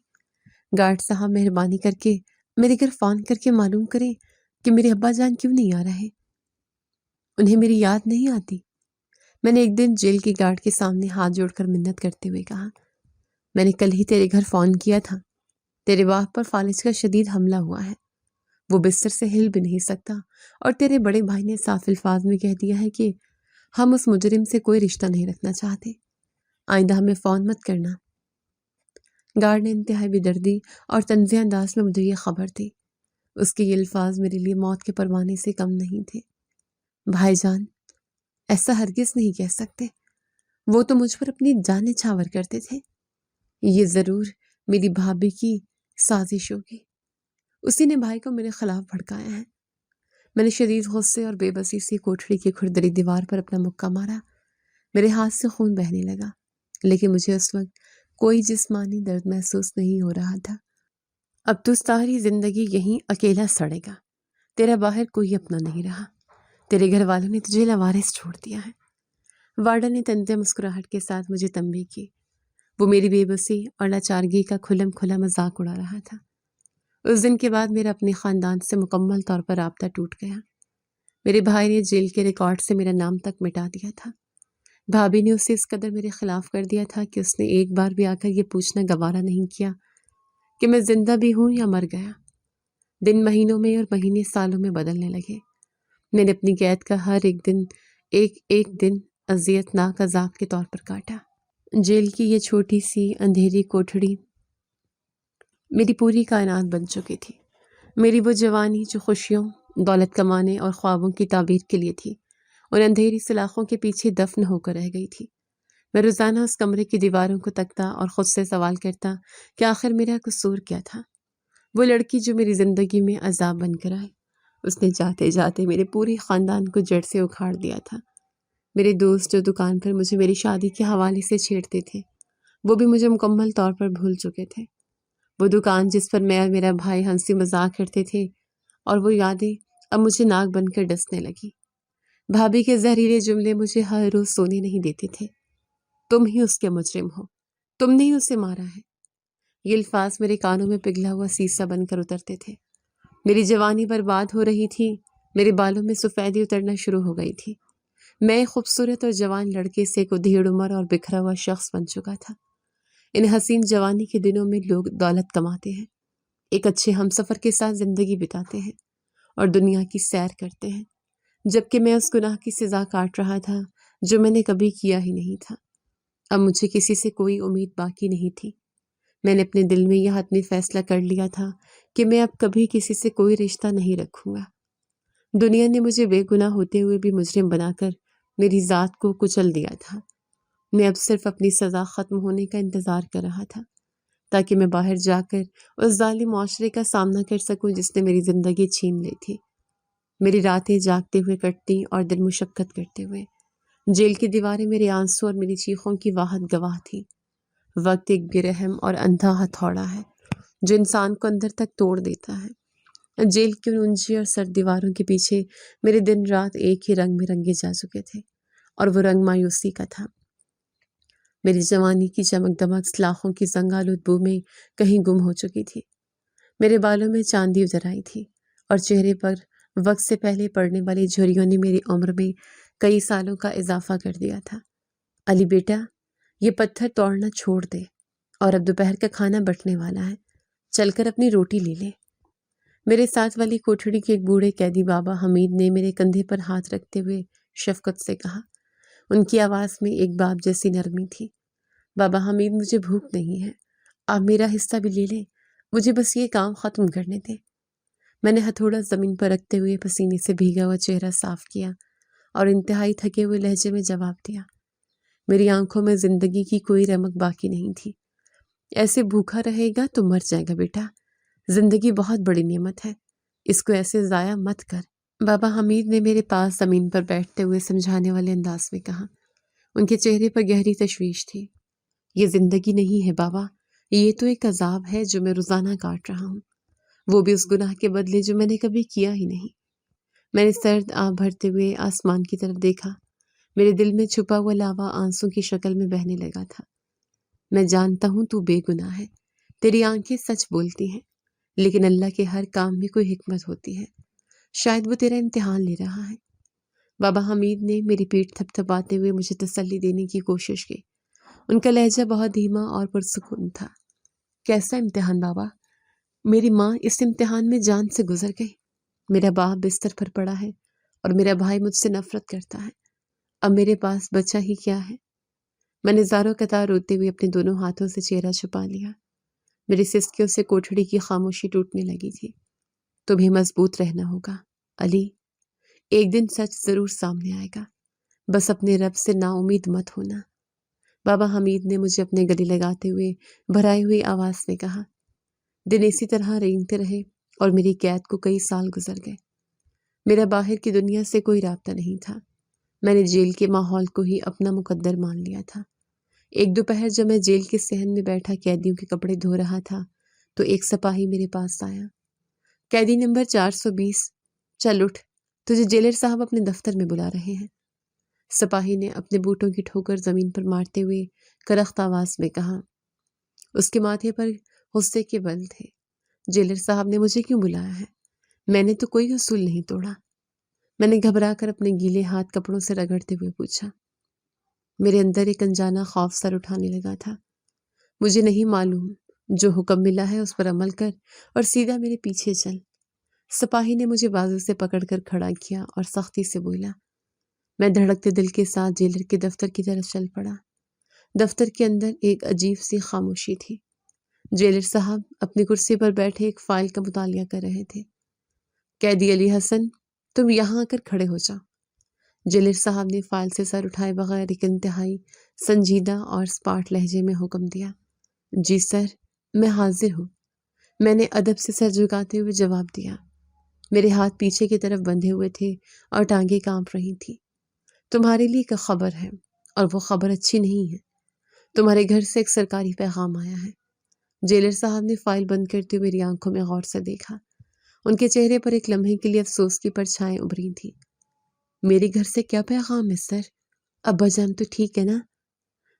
گارڈ صاحب مہربانی کر کے میرے گھر فون کر کے معلوم کریں کہ میرے ابا جان کیوں نہیں آ رہے۔ انہیں میری یاد نہیں آتی۔ میں نے ایک دن جیل کے گارڈ کے سامنے ہاتھ جوڑ کر منت کرتے ہوئے کہا، میں نے کل ہی تیرے گھر فون کیا تھا۔ تیرے باپ پر فالج کا شدید حملہ ہوا ہے۔ وہ بستر سے ہل بھی نہیں سکتا، اور تیرے بڑے بھائی نے صاف الفاظ میں کہہ دیا ہے کہ ہم اس مجرم سے کوئی رشتہ نہیں رکھنا چاہتے۔ آئندہ ہمیں فون مت کرنا۔ گارڈ نے انتہائی بے-دردی اور طنزیہ انداز میں مجھے یہ خبر دی۔ اس کے یہ الفاظ میرے لیے موت کے پروانے سے کم نہیں تھے۔ بھائی جان، ایسا ہرگز نہیں کہہ سکتے۔ وہ تو مجھ پر اپنی جان نچھاور کرتے تھے۔ یہ ضرور میری بھابھی کی سازش ہوگی۔ اسی نے بھائی کو میرے خلاف بھڑکایا ہے۔ میں نے شدید غصے اور بے بسی سے کوٹھڑی کی کھردری دیوار پر اپنا مکہ مارا۔ میرے ہاتھ سے خون بہنے لگا، لیکن مجھے اس وقت کوئی جسمانی درد محسوس نہیں ہو رہا تھا۔ اب تو ساری زندگی یہیں اکیلا سڑے گا۔ تیرا باہر کوئی اپنا نہیں رہا۔ تیرے گھر والوں نے تجھے لاوارث چھوڑ دیا ہے۔ وارڈن نے طنزیہ مسکراہٹ کے ساتھ مجھے تنبیہ کی۔ وہ میری بے بسی اور لاچارگی کا کھلم کھلا مذاق اڑا رہا تھا۔ اس دن کے بعد میرا اپنے خاندان سے مکمل طور پر رابطہ ٹوٹ گیا۔ میرے بھائی نے جیل کے ریکارڈ سے میرا نام تک مٹا دیا تھا۔ بھابھی نے اسے اس قدر میرے خلاف کر دیا تھا کہ اس نے ایک بار بھی آ کر یہ پوچھنا گوارا نہیں کیا کہ میں زندہ بھی ہوں یا مر گیا۔ دن مہینوں میں اور مہینے سالوں میں بدلنے لگے۔ میں نے اپنی قید کا ہر ایک دن اذیت ناک عذاب کے طور پر کاٹا۔ جیل کی یہ چھوٹی سی اندھیری کوٹھڑی میری پوری کائنات بن چکی تھی۔ میری وہ جوانی جو خوشیوں، دولت کمانے اور خوابوں کی تعبیر کے لیے تھی، ان اندھیری سلاخوں کے پیچھے دفن ہو کر رہ گئی تھی۔ میں روزانہ اس کمرے کی دیواروں کو تکتا اور خود سے سوال کرتا کہ آخر میرا قصور کیا تھا۔ وہ لڑکی جو میری زندگی میں عذاب بن کر آئی، اس نے جاتے جاتے میرے پورے خاندان کو جڑ سے اکھاڑ دیا تھا۔ میرے دوست جو دکان پر مجھے میری شادی کے حوالے سے چھیڑتے تھے، وہ بھی مجھے مکمل طور پر بھول چکے تھے۔ وہ دکان جس پر میں اور میرا بھائی ہنسی مذاق کرتے تھے، اور وہ یادیں اب مجھے ناک بن کر ڈسنے لگی۔ بھابھی کے زہریلے جملے مجھے ہر روز سونے نہیں دیتے تھے۔ تم ہی اس کے مجرم ہو، تم نے ہی اسے مارا ہے۔ یہ الفاظ میرے کانوں میں پگھلا ہوا سیسا بن کر اترتے تھے۔ میری جوانی برباد ہو رہی تھی، میرے بالوں میں سفیدی اترنا شروع ہو گئی تھی۔ میں ایک خوبصورت اور جوان لڑکے سے ایک ادھیڑ عمر اور بکھرا ہوا شخص بن چکا تھا۔ ان حسین جوانی کے دنوں میں لوگ دولت کماتے ہیں، ایک اچھے ہمسفر کے ساتھ زندگی بتاتے ہیں اور دنیا کی سیر کرتے ہیں، جبکہ میں اس گناہ کی سزا کاٹ رہا تھا جو میں نے کبھی کیا ہی نہیں تھا۔ اب مجھے کسی سے کوئی امید باقی نہیں تھی۔ میں نے اپنے دل میں یہ حتمی فیصلہ کر لیا تھا کہ میں اب کبھی کسی سے کوئی رشتہ نہیں رکھوں گا۔ دنیا نے مجھے بے گناہ ہوتے ہوئے بھی مجرم بنا کر میری ذات کو کچل دیا تھا۔ میں اب صرف اپنی سزا ختم ہونے کا انتظار کر رہا تھا، تاکہ میں باہر جا کر اس ظالم معاشرے کا سامنا کر سکوں جس نے میری زندگی چھین لی تھی۔ میری راتیں جاگتے ہوئے کٹتی اور دن مشقت کرتے ہوئے۔ جیل کی دیواریں میرے آنسو اور میری چیخوں کی واحد گواہ تھی۔ وقت ایک بے رحم اور اندھا ہتھوڑا ہے جو انسان کو اندر تک توڑ دیتا ہے۔ جیل کی ان اونچی اور سرد دیواروں کے پیچھے میرے دن رات ایک ہی رنگ میں رنگے جا چکے تھے، اور وہ رنگ مایوسی کا تھا۔ میری جوانی کی چمک دمک سلاخوں کی زنگآلود بو میں کہیں گم ہو چکی تھی۔ میرے بالوں میں چاندی اتر آئی تھی اور چہرے پر وقت سے پہلے پڑنے والی جھریوں نے میری عمر میں کئی سالوں کا اضافہ کر دیا تھا۔ علی بیٹا، یہ پتھر توڑنا چھوڑ دے اور اب دوپہر کا کھانا بٹنے والا ہے، چل کر اپنی روٹی لے لے۔ میرے ساتھ والی کوٹھڑی کے ایک بوڑھے قیدی بابا حمید نے میرے کندھے پر ہاتھ رکھتے ہوئے شفقت سے کہا۔ ان کی آواز میں ایک باپ جیسی نرمی تھی۔ بابا حمید، مجھے بھوک نہیں ہے، آپ میرا حصہ بھی لے لیں، مجھے بس یہ کام ختم کرنے دیں۔ میں نے ہتھوڑا زمین پر رکھتے ہوئے پسینے سے بھیگا ہوا چہرہ صاف کیا اور انتہائی تھکے ہوئے لہجے میں جواب دیا۔ میری آنکھوں میں زندگی کی کوئی رمق باقی نہیں تھی۔ ایسے بھوکا رہے گا تو مر جائے گا بیٹا، زندگی بہت بڑی نعمت ہے، اس کو ایسے ضائع مت کر۔ بابا حمید نے میرے پاس زمین پر بیٹھتے ہوئے سمجھانے والے انداز میں کہا۔ ان کے چہرے پر گہری تشویش تھی۔ یہ زندگی نہیں ہے بابا، یہ تو ایک عذاب ہے جو میں روزانہ کاٹ رہا ہوں، وہ بھی اس گناہ کے بدلے جو میں نے کبھی کیا ہی نہیں۔ میں نے سرد آنکھ بھرتے ہوئے آسمان کی طرف دیکھا۔ میرے دل میں چھپا ہوا لاوا آنسوں کی شکل میں بہنے لگا تھا۔ میں جانتا ہوں تو بے گناہ ہے، تیری آنکھیں سچ بولتی ہیں، لیکن اللہ کے ہر کام میں کوئی حکمت ہوتی ہے، شاید وہ تیرا امتحان لے رہا ہے۔ بابا حمید نے میری پیٹھ تھپ تھپاتے ہوئے مجھے تسلی دینے کی کوشش کی۔ ان کا لہجہ بہت دھیما اور پرسکون تھا۔ کیسا امتحان بابا؟ میری ماں اس امتحان میں جان سے گزر گئی، میرا باپ بستر پر پڑا ہے اور میرا بھائی مجھ سے نفرت کرتا ہے، اب میرے پاس بچا ہی کیا ہے؟ میں نے زاروں قطار روتے ہوئے اپنے دونوں ہاتھوں سے چہرہ چھپا لیا۔ میری سسکیوں سے کوٹھڑی کی خاموشی ٹوٹنے لگی تھی۔ تمہیں مضبوط رہنا ہوگا علی، ایک دن سچ ضرور سامنے آئے گا، بس اپنے رب سے نا امید مت ہونا۔ بابا حمید نے مجھے اپنے گلے لگاتے ہوئے بھرائی ہوئی آواز میں کہا۔ دن اسی طرح رینگتے رہے اور میری قید کو کئی سال گزر گئے۔ میرا باہر کی دنیا سے کوئی رابطہ نہیں تھا، میں نے جیل کے ماحول کو ہی اپنا مقدر مان لیا تھا۔ ایک دوپہر جب میں جیل کے صحن میں بیٹھا قیدیوں کے کپڑے دھو رہا تھا تو ایک سپاہی میرے پاس آیا۔ قیدی نمبر 420، چل اٹھ، تجھے جیلر صاحب اپنے دفتر میں بلا رہے ہیں۔ سپاہی نے اپنے بوٹوں کی ٹھوکر زمین پر مارتے ہوئے کرخت آواز میں کہا۔ اس کے ماتھے پر غصے کے بل تھے۔ جیلر صاحب نے مجھے کیوں بلایا ہے؟ میں نے تو کوئی اصول نہیں توڑا۔ میں نے گھبرا کر اپنے گیلے ہاتھ کپڑوں سے رگڑتے ہوئے پوچھا۔ میرے اندر ایک انجانا خوف سر اٹھانے لگا تھا۔ مجھے نہیں معلوم، جو حکم ملا ہے اس پر عمل کر اور سیدھا میرے پیچھے چل۔ سپاہی نے مجھے بازو سے پکڑ کر کھڑا کیا اور سختی سے بولا۔ میں دھڑکتے دل کے ساتھ جیلر کے دفتر کی طرف چل پڑا۔ دفتر کے اندر ایک عجیب سی خاموشی تھی۔ جیلر صاحب اپنی کرسی پر بیٹھے ایک فائل کا مطالعہ کر رہے تھے۔ قیدی علی حسن، تم یہاں آ کر کھڑے ہو جاؤ۔ جیلر صاحب نے فائل سے سر اٹھائے بغیر ایک انتہائی سنجیدہ اور سپاٹ لہجے میں حکم دیا۔ جی سر، میں حاضر ہوں، میں نے ادب سے سر جھکاتے ہوئے جواب دیا۔ میرے ہاتھ پیچھے کی طرف بندھے ہوئے تھے اور ٹانگیں کانپ رہی تھی۔ تمہارے لیے ایک خبر ہے اور وہ خبر اچھی نہیں ہے۔ تمہارے گھر سے ایک سرکاری پیغام آیا ہے۔ جیلر صاحب نے فائل بند کرتے ہوئے میری آنکھوں میں غور سے دیکھا۔ ان کے چہرے پر ایک لمحے کے لیے افسوس کی پرچھائیں ابھری تھی۔ میرے گھر سے کیا پیغام ہے سر؟ ابا جان تو ٹھیک ہے نا؟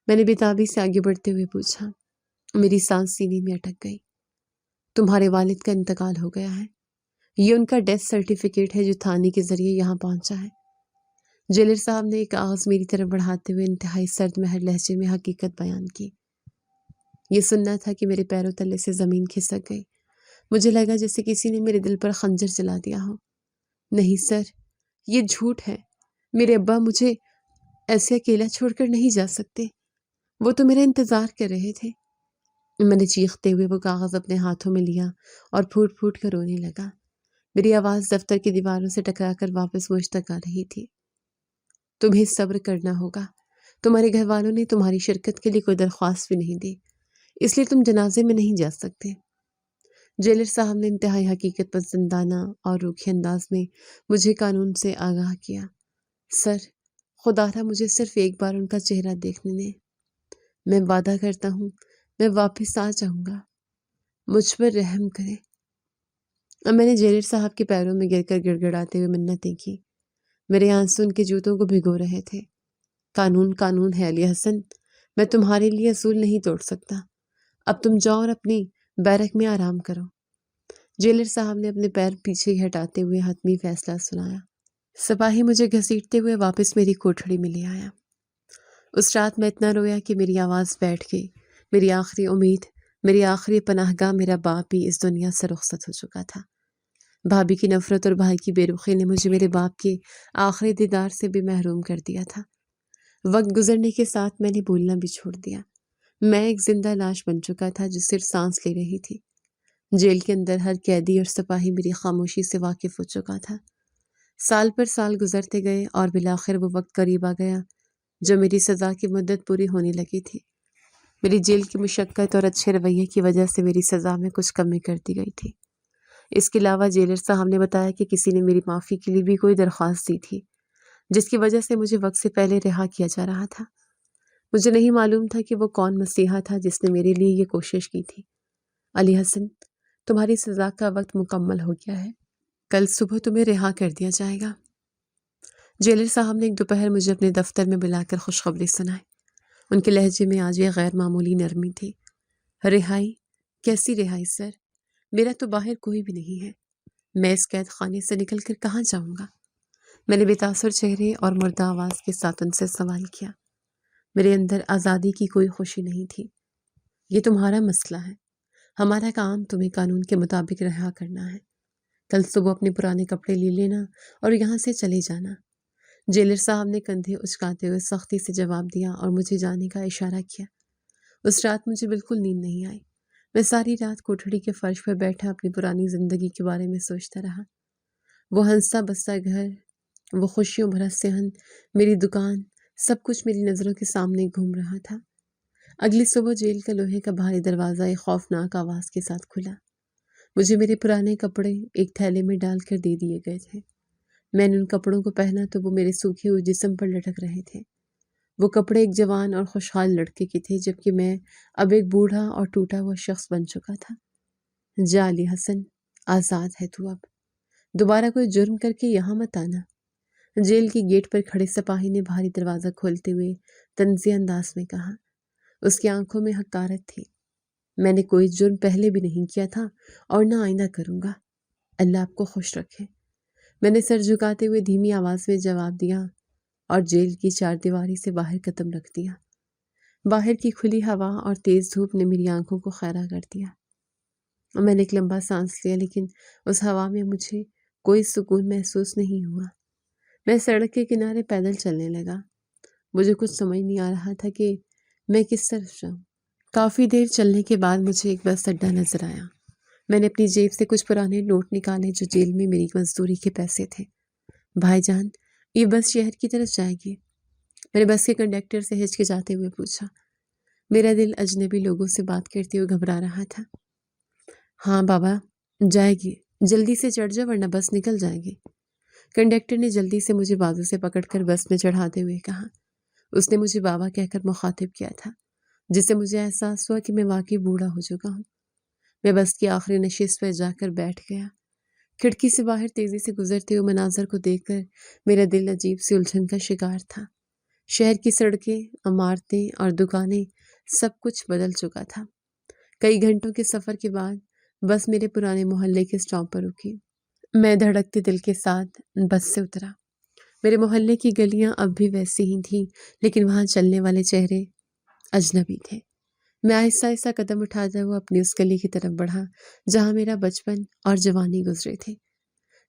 میں نے بےتابی سے آگے بڑھتے ہوئے پوچھا۔ میری سانس سینے میں اٹک گئی۔ تمہارے والد کا انتقال ہو گیا ہے، یہ ان کا ڈیتھ سرٹیفکیٹ ہے جو تھانے کے ذریعے یہاں پہنچا ہے۔ جیلر صاحب نے ایک کاغذ میری طرف بڑھاتے ہوئے انتہائی سرد مہر لہجے میں حقیقت بیان کی۔ یہ سننا تھا کہ میرے پیروں تلے سے زمین کھسک گئی۔ مجھے لگا جیسے کسی نے میرے دل پر خنجر چلا دیا ہو۔ نہیں سر، یہ جھوٹ ہے، میرے ابا مجھے ایسے اکیلا چھوڑ کر نہیں جا سکتے، وہ تو میرا انتظار کر رہے تھے۔ میں نے چیختے ہوئے وہ کاغذ اپنے ہاتھوں میں لیا اور پھوٹ پھوٹ کر رونے لگا۔ میری آواز دفتر کی دیواروں سے ٹکرا کر واپس مجھ تک آ رہی تھی۔ تمہیں صبر کرنا ہوگا، تمہارے گھر والوں نے تمہاری شرکت کے لیے کوئی درخواست بھی نہیں دی، اس لیے تم جنازے میں نہیں جا سکتے۔ جیلر صاحب نے انتہائی حقیقت پسندانہ اور روکھے انداز میں مجھے قانون سے آگاہ کیا۔ سر، خدا را مجھے صرف ایک بار ان کا چہرہ دیکھنے دیں، میں وعدہ کرتا ہوں میں واپس آ جاؤں گا، مجھ پر رحم کریں۔ اب میں نے جیلر صاحب کے پیروں میں گر کر گڑ گڑاتے ہوئے منتیں کی۔ میرے آنسو ان کے جوتوں کو بھگو رہے تھے۔ قانون قانون ہے علی حسن، میں تمہارے لیے اصول نہیں توڑ سکتا، اب تم جاؤ اور اپنی بیرک میں آرام کرو۔ جیلر صاحب نے اپنے پیر پیچھے ہٹاتے ہوئے حتمی فیصلہ سنایا۔ سپاہی مجھے گھسیٹتے ہوئے واپس میری کوٹھڑی میں لے آیا۔ اس رات میں اتنا رویا کہ میری آواز بیٹھ گئی۔ میری آخری امید، میری آخری پناہ گاہ، میرا باپ بھی اس دنیا سے رخصت ہو چکا تھا۔ بھابھی کی نفرت اور بھائی کی بے رخی نے مجھے میرے باپ کے آخری دیدار سے بھی محروم کر دیا تھا۔ وقت گزرنے کے ساتھ میں نے بولنا بھی چھوڑ دیا۔ میں ایک زندہ لاش بن چکا تھا جو صرف سانس لے رہی تھی۔ جیل کے اندر ہر قیدی اور سپاہی میری خاموشی سے واقف ہو چکا تھا۔ سال پر سال گزرتے گئے اور بالآخر وہ وقت قریب آ گیا جو میری سزا کی مدت پوری ہونے لگی تھی۔ میری جیل کی مشقت اور اچھے رویے کی وجہ سے میری سزا میں کچھ کمی کر دی گئی تھی۔ اس کے علاوہ جیلر صاحب نے بتایا کہ کسی نے میری معافی کے لیے بھی کوئی درخواست دی تھی، جس کی وجہ سے مجھے وقت سے پہلے رہا کیا جا رہا تھا۔ مجھے نہیں معلوم تھا کہ وہ کون مسیحا تھا جس نے میرے لیے یہ کوشش کی تھی۔ علی حسن، تمہاری سزا کا وقت مکمل ہو گیا ہے، کل صبح تمہیں رہا کر دیا جائے گا۔ جیلر صاحب نے ایک دوپہر مجھے اپنے دفتر میں بلا کر خوشخبری سنائی۔ ان کے لہجے میں آج یہ غیر معمولی نرمی تھی۔ رہائی؟ کیسی رہائی سر؟ میرا تو باہر کوئی بھی نہیں ہے، میں اس قید خانے سے نکل کر کہاں جاؤں گا؟ میں نے بے تاثر چہرے اور مردہ آواز کے ساتھ ان سے سوال کیا۔ میرے اندر آزادی کی کوئی خوشی نہیں تھی۔ یہ تمہارا مسئلہ ہے، ہمارا کام تمہیں قانون کے مطابق رہا کرنا ہے۔ کل صبح اپنے پرانے کپڑے لے لینا اور یہاں سے چلے جانا۔ جیلر صاحب نے کندھے اچکاتے ہوئے سختی سے جواب دیا اور مجھے جانے کا اشارہ کیا۔ اس رات مجھے بالکل نیند نہیں آئی۔ میں ساری رات کوٹھڑی کے فرش پر بیٹھا اپنی پرانی زندگی کے بارے میں سوچتا رہا۔ وہ ہنستا بستا گھر، وہ خوشیوں بھرا صحن، میری دکان، سب کچھ میری نظروں کے سامنے گھوم رہا تھا۔ اگلی صبح جیل کا لوہے کا بھاری دروازہ ایک خوفناک آواز کے ساتھ کھلا۔ مجھے میرے پرانے کپڑے ایک تھیلے میں ڈال کر دے دیے گئے تھے۔ میں نے ان کپڑوں کو پہنا تو وہ میرے سوکھے ہوئے جسم پر لٹک رہے تھے۔ وہ کپڑے ایک جوان اور خوشحال لڑکے کے تھے، جبکہ میں اب ایک بوڑھا اور ٹوٹا ہوا شخص بن چکا تھا۔ جا علی حسن، آزاد ہے تو اب، دوبارہ کوئی جرم کر کے یہاں مت آنا۔ جیل کی گیٹ پر کھڑے سپاہی نے بھاری دروازہ کھولتے ہوئے طنزیہ انداز میں کہا۔ اس کی آنکھوں میں حقارت تھی۔ میں نے کوئی جرم پہلے بھی نہیں کیا تھا اور نہ آئندہ کروں گا۔ اللہ آپ کو خوش رکھے۔ میں نے سر جھکاتے ہوئے دھیمی آواز میں جواب دیا اور جیل کی چار دیواری سے باہر قدم رکھ دیا۔ باہر کی کھلی ہوا اور تیز دھوپ نے میری آنکھوں کو خیرہ کر دیا۔ میں نے ایک لمبا سانس لیا، لیکن اس ہوا میں مجھے کوئی سکون محسوس نہیں ہوا۔ میں سڑک کے کنارے پیدل چلنے لگا۔ مجھے کچھ سمجھ نہیں آ رہا تھا کہ میں کس طرف جاؤں۔ کافی دیر چلنے کے بعد مجھے ایک بس اڈا نظر آیا۔ میں نے اپنی جیب سے کچھ پرانے نوٹ نکالے جو جیل میں میری مزدوری کے پیسے تھے۔ بھائی جان، یہ بس شہر کی طرف جائے گی؟ میں نے بس کے کنڈکٹر سے ہچکچاتے ہوئے پوچھا۔ میرا دل اجنبی لوگوں سے بات کرتے ہوئے گھبرا رہا تھا۔ ہاں بابا، جائے گی، جلدی سے چڑھ جاؤ ورنہ بس نکل جائے گی۔ کنڈکٹر نے جلدی سے مجھے بازو سے پکڑ کر بس میں چڑھاتے ہوئے کہا۔ اس نے مجھے بابا کہہ کر مخاطب کیا تھا، جس سے مجھے احساس ہوا کہ میں واقعی بوڑھا ہو چکا ہوں۔ میں بس کی آخری نشست پر جا کر بیٹھ گیا۔ کھڑکی سے باہر تیزی سے گزرتے ہوئے مناظر کو دیکھ کر میرا دل عجیب سی الجھن کا شکار تھا۔ شہر کی سڑکیں، عمارتیں اور دکانیں، سب کچھ بدل چکا تھا۔ کئی گھنٹوں کے سفر کے بعد بس میرے پرانے محلے کے اسٹاپ پر رکی۔ میں دھڑکتے دل کے ساتھ بس سے اترا۔ میرے محلے کی گلیاں اب بھی ویسی ہی تھیں، لیکن وہاں چلنے والے چہرے اجنبی تھے۔ میں آہستہ آہستہ قدم اٹھاتا ہوا اپنی اس گلی کی طرف بڑھا جہاں میرا بچپن اور جوانی گزرے تھے۔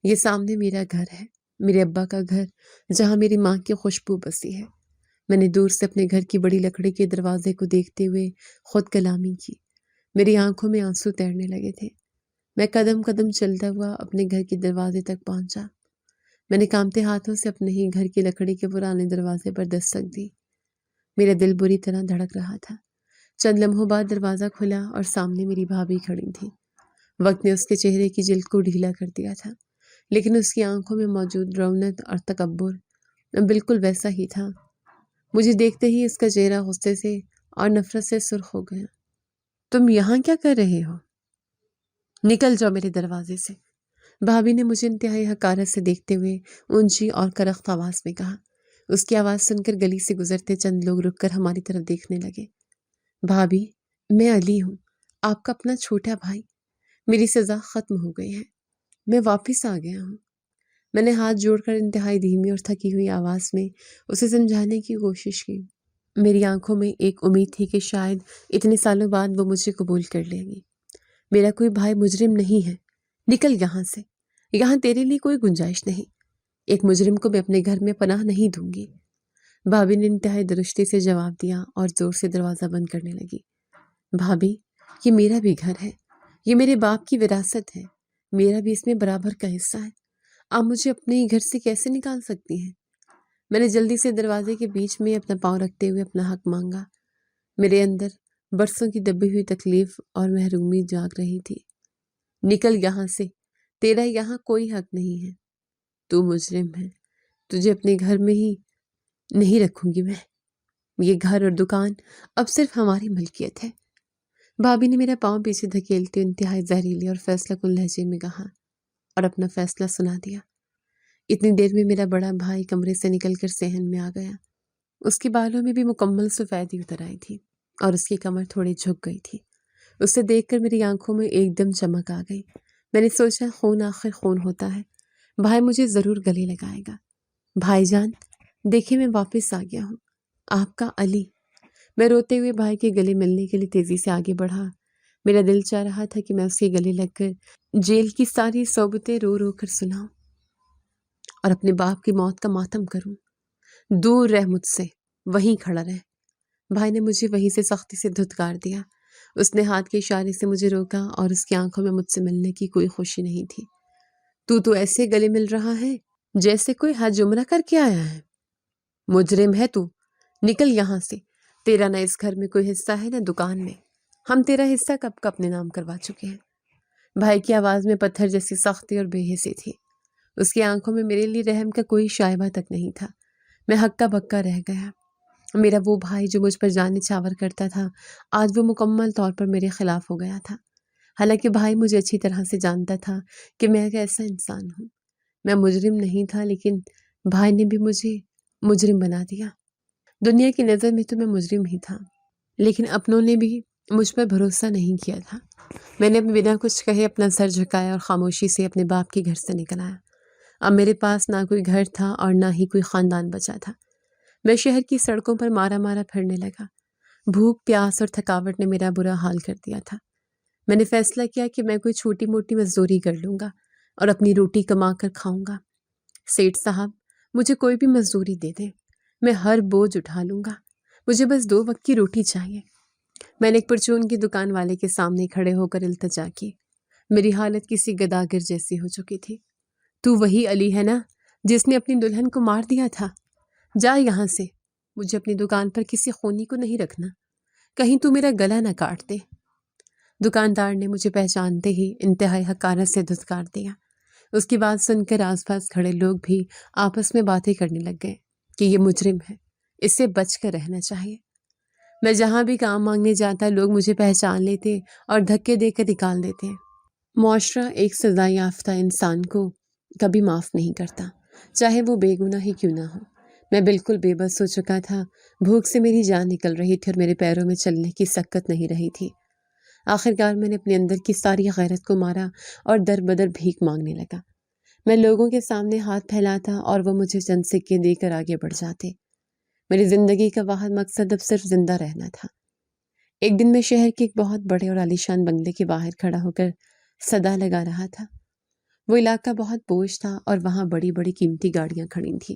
یہ سامنے میرا گھر ہے، میرے ابا کا گھر، جہاں میری ماں کی خوشبو بسی ہے۔ میں نے دور سے اپنے گھر کی بڑی لکڑی کے دروازے کو دیکھتے ہوئے خود کلامی کی۔ میری آنکھوں میں آنسو تیرنے لگے تھے۔ میں قدم قدم چلتا ہوا اپنے گھر کے دروازے تک پہنچا۔ میں نے کانپتے ہاتھوں سے اپنے ہی گھر کی لکڑی کے پرانے دروازے پر دستک دی۔ میرا دل بری طرح دھڑک رہا تھا۔ چند لمحوں بعد دروازہ کھلا اور سامنے میری بھابھی کھڑی تھی۔ وقت نے اس کے چہرے کی جلد کو ڈھیلا کر دیا تھا، لیکن اس کی آنکھوں میں موجود رونق اور تکبر بالکل ویسا ہی تھا۔ مجھے دیکھتے ہی اس کا چہرہ غصے سے اور نفرت سے سرخ ہو گیا۔ تم یہاں کیا کر رہے ہو؟ نکل جاؤ میرے دروازے سے، بھابھی نے مجھے انتہائی حقارت سے دیکھتے ہوئے اونچی اور کرخت آواز میں کہا۔ اس کی آواز سن کر گلی سے گزرتے چند لوگ رک کر ہماری طرف دیکھنے لگے۔ بھابھی، میں علی ہوں، آپ کا اپنا چھوٹا بھائی۔ میری سزا ختم ہو گئی ہے، میں واپس آ گیا ہوں۔ میں نے ہاتھ جوڑ کر انتہائی دھیمی اور تھکی ہوئی آواز میں اسے سمجھانے کی کوشش کی۔ میری آنکھوں میں ایک امید تھی کہ شاید اتنے سالوں بعد وہ مجھے قبول کر لے گی۔ میرا کوئی بھائی مجرم نہیں ہے، نکل یہاں سے، یہاں تیرے لیے کوئی گنجائش نہیں۔ ایک مجرم کو میں اپنے گھر میں پناہ نہیں دوں گی۔ بھابھی نے انتہائی درستی سے جواب دیا اور زور سے دروازہ بند کرنے لگی۔ بھابھی، یہ میرا بھی گھر ہے، یہ میرے باپ کی وراثت ہے، میرا بھی اس میں برابر کا حصہ ہے۔ آپ مجھے اپنے ہی گھر سے کیسے نکال سکتی ہیں؟ میں نے جلدی سے دروازے کے بیچ میں اپنا پاؤں رکھتے ہوئے اپنا حق مانگا۔ میرے اندر برسوں کی دبی ہوئی تکلیف اور محرومی جاگ رہی تھی۔ نکل یہاں سے، تیرا یہاں کوئی حق نہیں ہے، تو مجرم ہے، تجھے اپنے گھر میں ہی نہیں رکھوں گی میں۔ یہ گھر اور دکان اب صرف ہماری ملکیت ہے۔ بھابھی نے میرا پاؤں پیچھے دھکیلتے انتہائی زہریلی اور فیصلہ کن لہجے میں کہا اور اپنا فیصلہ سنا دیا۔ اتنی دیر میں میرا بڑا بھائی کمرے سے نکل کر صحن میں آ گیا۔ اس کے بالوں میں بھی مکمل سفیدی اتر آئی تھی اور اس کی کمر تھوڑی جھک گئی تھی۔ اسے دیکھ کر میری آنکھوں میں ایک دم چمک آ گئی۔ میں نے سوچا خون آخر خون ہوتا ہے، بھائی مجھے ضرور گلے لگائے گا۔ بھائی جان، دیکھیں میں واپس آ گیا ہوں، آپ کا علی۔ میں روتے ہوئے بھائی کے گلے ملنے کے لیے تیزی سے آگے بڑھا۔ میرا دل چاہ رہا تھا کہ میں اس کے گلے لگ کر جیل کی ساری صحبتیں رو رو کر سناؤں اور اپنے باپ کی موت کا ماتم کروں۔ دور رہ مجھ سے، وہیں کھڑا رہ۔ بھائی نے مجھے وہیں سے سختی سے دھتکار دیا۔ اس نے ہاتھ کے اشارے سے مجھے روکا اور اس کی آنکھوں میں مجھ سے ملنے کی کوئی خوشی نہیں تھی۔ تو ایسے گلے مل رہا ہے جیسے کوئی حج عمرہ کر کے آیا ہے۔ مجرم ہے تو، نکل یہاں سے، تیرا نہ اس گھر میں کوئی حصہ ہے نہ دکان میں، ہم تیرا حصہ کب کا اپنے نام کروا چکے ہیں۔ بھائی کی آواز میں پتھر جیسی سختی اور بے حسی تھی۔ اس کی آنکھوں میں میرے لیے رحم کا کوئی شائبہ تک نہیں تھا۔ میں ہکا بکا رہ گیا۔ میرا وہ بھائی جو مجھ پر جان نچھاور کرتا تھا، آج وہ مکمل طور پر میرے خلاف ہو گیا تھا۔ حالانکہ بھائی مجھے اچھی طرح سے جانتا تھا کہ میں ایک ایسا انسان ہوں۔ میں مجرم نہیں تھا، لیکن بھائی نے بھی مجھے مجرم بنا دیا۔ دنیا کی نظر میں تو میں مجرم ہی تھا، لیکن اپنوں نے بھی مجھ پر بھروسہ نہیں کیا تھا۔ میں نے بنا کچھ کہے اپنا سر جھکایا اور خاموشی سے اپنے باپ کے گھر سے نکل آیا۔ اب میرے پاس نہ کوئی گھر تھا اور نہ ہی کوئی خاندان بچا تھا۔ میں شہر کی سڑکوں پر مارا مارا پھرنے لگا۔ بھوک، پیاس اور تھکاوٹ نے میرا برا حال کر دیا تھا۔ میں نے فیصلہ کیا کہ میں کوئی چھوٹی موٹی مزدوری کر لوں گا اور اپنی روٹی کما کر کھاؤں گا۔ سیٹھ صاحب، مجھے کوئی بھی مزدوری دے دیں، میں ہر بوجھ اٹھا لوں گا، مجھے بس 2 وقت کی روٹی چاہیے۔ میں نے ایک پرچون کی دکان والے کے سامنے کھڑے ہو کر التجا کی۔ میری حالت کسی گداگر جیسی ہو چکی تھی۔ تو وہی علی ہے نا جس نے اپنی دلہن کو مار دیا تھا؟ جا یہاں سے، مجھے اپنی دکان پر کسی خونی کو نہیں رکھنا، کہیں تو میرا گلا نہ کاٹ دے۔ دکاندار نے مجھے پہچانتے ہی انتہائی حقارت سے دھتکار دیا۔ اس کی بات سن کر آس پاس کھڑے لوگ بھی آپس میں باتیں کرنے لگ گئے کہ یہ مجرم ہے، اس سے بچ کر رہنا چاہیے۔ میں جہاں بھی کام مانگنے جاتا لوگ مجھے پہچان لیتے اور دھکے دے کر نکال دیتے۔ معاشرہ ایک سزا یافتہ انسان کو کبھی معاف نہیں کرتا، چاہے وہ بے گناہ ہی کیوں نہ ہو۔ میں بالکل بے بس ہو چکا تھا، بھوک سے میری جان نکل رہی تھی اور میرے پیروں میں چلنے کی سکت نہیں رہی تھی۔ آخرکار میں نے اپنے اندر کی ساری غیرت کو مارا اور در بدر بھیک مانگنے لگا۔ میں لوگوں کے سامنے ہاتھ پھیلاتا اور وہ مجھے چند سکے دے کر آگے بڑھ جاتے۔ میری زندگی کا واحد مقصد اب صرف زندہ رہنا تھا۔ ایک دن میں شہر کے ایک بہت بڑے اور عالیشان بنگلے کے باہر کھڑا ہو کر صدا لگا رہا تھا۔ وہ علاقہ بہت بوجھ تھا اور وہاں بڑی بڑی قیمتی گاڑیاں کھڑی تھیں۔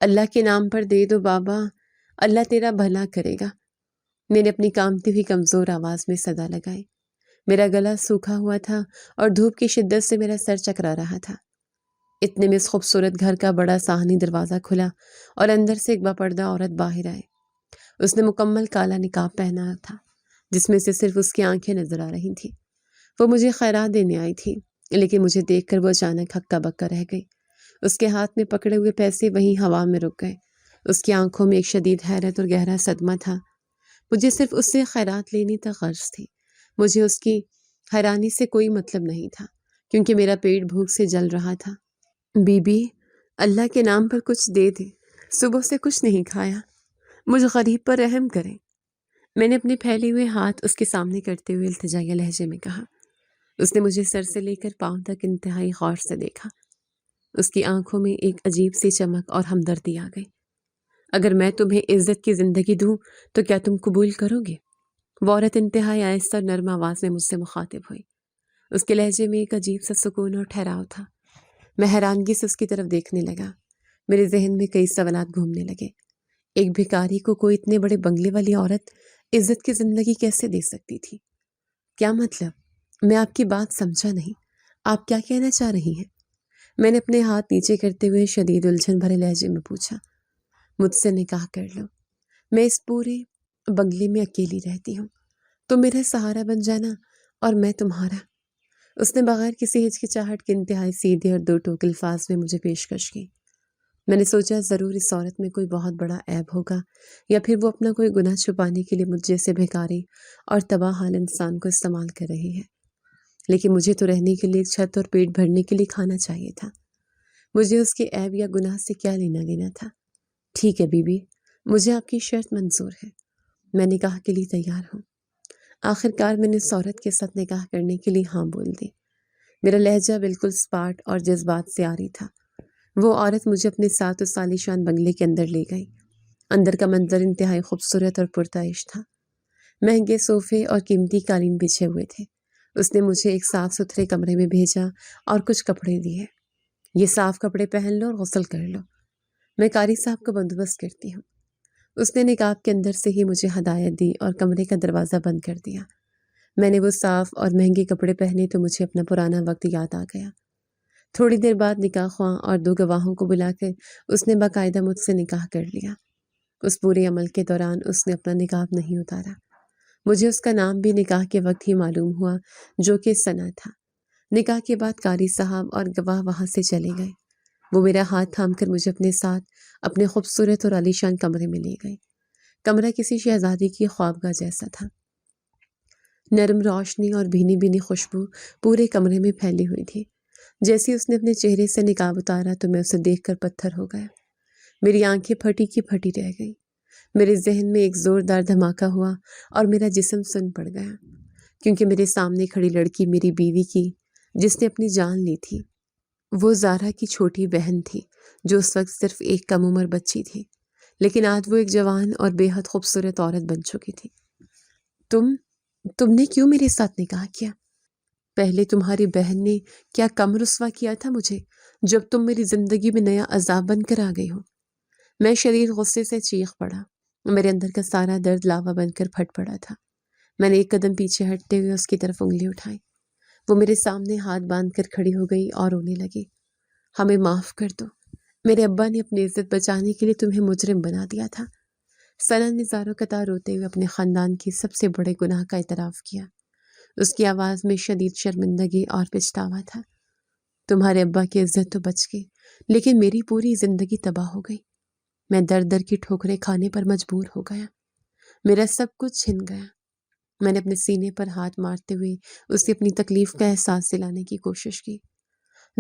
اللہ کے نام پر دے دو بابا، اللہ تیرا بھلا کرے گا، میں نے اپنی کامتی ہوئی کمزور آواز میں صدا لگائی۔ میرا گلا سوکھا ہوا تھا اور دھوپ کی شدت سے میرا سر چکرا رہا تھا۔ اتنے میں اس خوبصورت گھر کا بڑا صحنی دروازہ کھلا اور اندر سے ایک باپردہ عورت باہر آئے۔ اس نے مکمل کالا نقاب پہنا تھا جس میں سے صرف اس کی آنکھیں نظر آ رہی تھیں۔ وہ مجھے خیرات دینے آئی تھی، لیکن مجھے دیکھ کر وہ اچانک ہکا بکا رہ گئی۔ اس کے ہاتھ میں پکڑے ہوئے پیسے وہیں ہوا میں رک گئے۔ اس کی آنکھوں میں ایک شدید حیرت اور گہرا صدمہ تھا۔ مجھے صرف اس سے خیرات لینی تک غرض تھی۔ مجھے اس کی حیرانی سے کوئی مطلب نہیں تھا کیونکہ میرا پیٹ بھوک سے جل رہا تھا۔ بی بی، اللہ کے نام پر کچھ دے دے، صبح سے کچھ نہیں کھایا، مجھ غریب پر رحم کریں۔ میں نے اپنے پھیلے ہوئے ہاتھ اس کے سامنے کرتے ہوئے التجائیہ لہجے میں کہا۔ اس نے مجھے سر سے لے کر پاؤں تک انتہائی غور سے دیکھا۔ اس کی آنکھوں میں ایک عجیب سی چمک اور ہمدردی آ گئی۔ اگر میں تمہیں عزت کی زندگی دوں تو کیا تم قبول کرو گے؟ وہ عورت انتہائی آہستہ اور نرم آواز میں مجھ سے مخاطب ہوئی۔ اس کے لہجے میں ایک عجیب سا سکون اور ٹھہراؤ تھا۔ میں حیرانگی سے اس کی طرف دیکھنے لگا۔ میرے ذہن میں کئی سوالات گھومنے لگے۔ ایک بھکاری کو کوئی اتنے بڑے بنگلے والی عورت عزت کی زندگی کیسے دے سکتی تھی؟ کیا مطلب؟ میں آپ کی بات سمجھا نہیں۔ آپ کیا کہنا چاہ رہی ہیں؟ میں نے اپنے ہاتھ نیچے کرتے ہوئے شدید الجھن بھرے لہجے میں پوچھا۔ مجھ سے نکاح کر لو۔ میں اس پورے بنگلے میں اکیلی رہتی ہوں۔ تم میرا سہارا بن جانا اور میں تمہارا۔ اس نے بغیر کسی ہچکچاہٹ کے انتہائی سیدھے اور دو ٹوک الفاظ میں مجھے پیشکش کی۔ میں نے سوچا ضرور اس عورت میں کوئی بہت بڑا عیب ہوگا، یا پھر وہ اپنا کوئی گناہ چھپانے کے لیے مجھ جیسے بھیکاری اور تباہ حال انسان کو استعمال کر رہی ہے۔ لیکن مجھے تو رہنے کے لیے ایک چھت اور پیٹ بھرنے کے لیے کھانا چاہیے تھا۔ مجھے اس کے عیب یا گناہ سے کیا لینا دینا تھا؟ ٹھیک ہے بی بی، مجھے آپ کی شرط منظور ہے۔ میں نکاح کے لیے تیار ہوں۔ آخر کار میں نے اس عورت کے ساتھ نکاح کرنے کے لیے ہاں بول دی۔ میرا لہجہ بالکل سپاٹ اور جذبات سے عاری تھا۔ وہ عورت مجھے اپنے ساتھ اس عالیشان بنگلے کے اندر لے گئی۔ اندر کا منظر انتہائی خوبصورت اور پرتعیش تھا۔ مہنگے صوفے اور قیمتی قالین بچھے ہوئے تھے۔ اس نے مجھے ایک صاف ستھرے کمرے میں بھیجا اور کچھ کپڑے دیے۔ یہ صاف کپڑے پہن لو اور غسل کر لو، میں قاری صاحب کا بندوبست کرتی ہوں۔ اس نے نقاب کے اندر سے ہی مجھے ہدایت دی اور کمرے کا دروازہ بند کر دیا۔ میں نے وہ صاف اور مہنگے کپڑے پہنے تو مجھے اپنا پرانا وقت یاد آ گیا۔ تھوڑی دیر بعد نکاح خواں اور دو گواہوں کو بلا کر اس نے باقاعدہ مجھ سے نکاح کر لیا۔ اس پورے عمل کے دوران اس نے اپنا نقاب نہیں اتارا۔ مجھے اس کا نام بھی نکاح کے وقت ہی معلوم ہوا، جو کہ ثنا تھا۔ نکاح کے بعد قاری صاحب اور گواہ وہاں سے چلے گئے۔ وہ میرا ہاتھ تھام کر مجھے اپنے ساتھ اپنے خوبصورت اور عالیشان کمرے میں لے گئے۔ کمرہ کسی شہزادی کی خوابگاہ جیسا تھا۔ نرم روشنی اور بھینی بھینی خوشبو پورے کمرے میں پھیلی ہوئی تھی۔ جیسے اس نے اپنے چہرے سے نقاب اتارا تو میں اسے دیکھ کر پتھر ہو گیا۔ میری آنکھیں پھٹی کی پھٹی رہ گئی۔ میرے ذہن میں ایک زوردار دھماکہ ہوا اور میرا جسم سن پڑ گیا، کیونکہ میرے سامنے کھڑی لڑکی میری بیوی کی جس نے اپنی جان لی تھی۔ وہ زارا کی چھوٹی بہن تھی، جو اس وقت صرف ایک کم عمر بچی تھی، لیکن آج وہ ایک جوان اور بے حد خوبصورت عورت بن چکی تھی۔ تم نے کیوں میرے ساتھ نکاح کیا؟ پہلے تمہاری بہن نے کیا کم رسوا کیا تھا مجھے، جب تم میری زندگی میں نیا عذاب بن کر آ گئی ہو؟ میں شدید غصے سے چیخ پڑا۔ میرے اندر کا سارا درد لاوا بن کر پھٹ پڑا تھا۔ میں نے ایک قدم پیچھے ہٹتے ہوئے اس کی طرف انگلی اٹھائی۔ وہ میرے سامنے ہاتھ باندھ کر کھڑی ہو گئی اور رونے لگی۔ ہمیں معاف کر دو، میرے ابا نے اپنی عزت بچانے کے لیے تمہیں مجرم بنا دیا تھا۔ ثنا نے زاروں قطار روتے ہوئے اپنے خاندان کی سب سے بڑے گناہ کا اعتراف کیا۔ اس کی آواز میں شدید شرمندگی اور پچھتاوا تھا۔ تمہارے ابا کی عزت تو بچ گئی، لیکن میری پوری زندگی تباہ ہو گئی۔ میں در در کی ٹھوکریں کھانے پر مجبور ہو گیا۔ میرا سب کچھ چھن گیا۔ میں نے اپنے سینے پر ہاتھ مارتے ہوئے اسے اپنی تکلیف کا احساس دلانے کی کوشش کی۔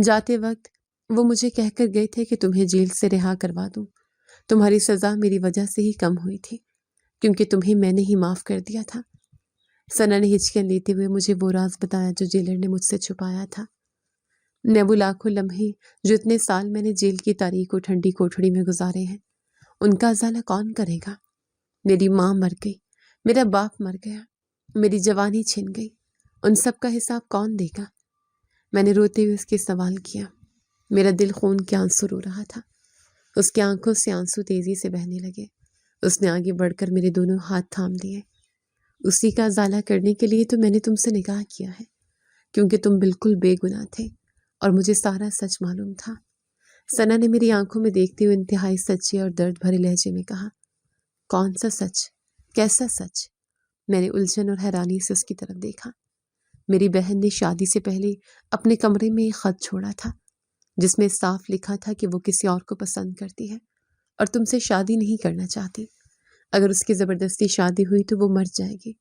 جاتے وقت وہ مجھے کہہ کر گئے تھے کہ تمہیں جیل سے رہا کروا دوں۔ تمہاری سزا میری وجہ سے ہی کم ہوئی تھی، کیونکہ تمہیں میں نے ہی معاف کر دیا تھا۔ ثنا نے ہچکیاں لیتے ہوئے مجھے وہ راز بتایا جو جیلر نے مجھ سے چھپایا تھا۔ میں وہ لاکھوں لمحے جو اتنے سال میں نے جیل کی تاریک و ٹھنڈی کوٹھڑی میں گزارے ہیں، ان کا ازالہ کون کرے گا؟ میری ماں مر گئی، میرا باپ مر گیا، میری جوانی چھن گئی، ان سب کا حساب کون دے گا؟ میں نے روتے ہوئے اس کے سوال کیا۔ میرا دل خون کے آنسو رو رہا تھا۔ اس کی آنکھوں سے آنسو تیزی سے بہنے لگے۔ اس نے آگے بڑھ کر میرے دونوں ہاتھ تھام دیے۔ اسی کا ازالہ کرنے کے لیے تو میں نے تم سے نکاح کیا ہے، کیونکہ تم بالکل بے گناہ تھے اور مجھے سارا سچ معلوم تھا۔ ثنا نے میری آنکھوں میں دیکھتے ہوئے انتہائی سچے اور درد بھرے لہجے میں کہا، کون سا سچ؟ کیسا سچ؟ میں نے الجھن اور حیرانی سے اس کی طرف دیکھا۔ میری بہن نے شادی سے پہلے اپنے کمرے میں ایک خط چھوڑا تھا، جس میں صاف لکھا تھا کہ وہ کسی اور کو پسند کرتی ہے اور تم سے شادی نہیں کرنا چاہتی۔ اگر اس کی زبردستی شادی ہوئی تو وہ مر جائے گی۔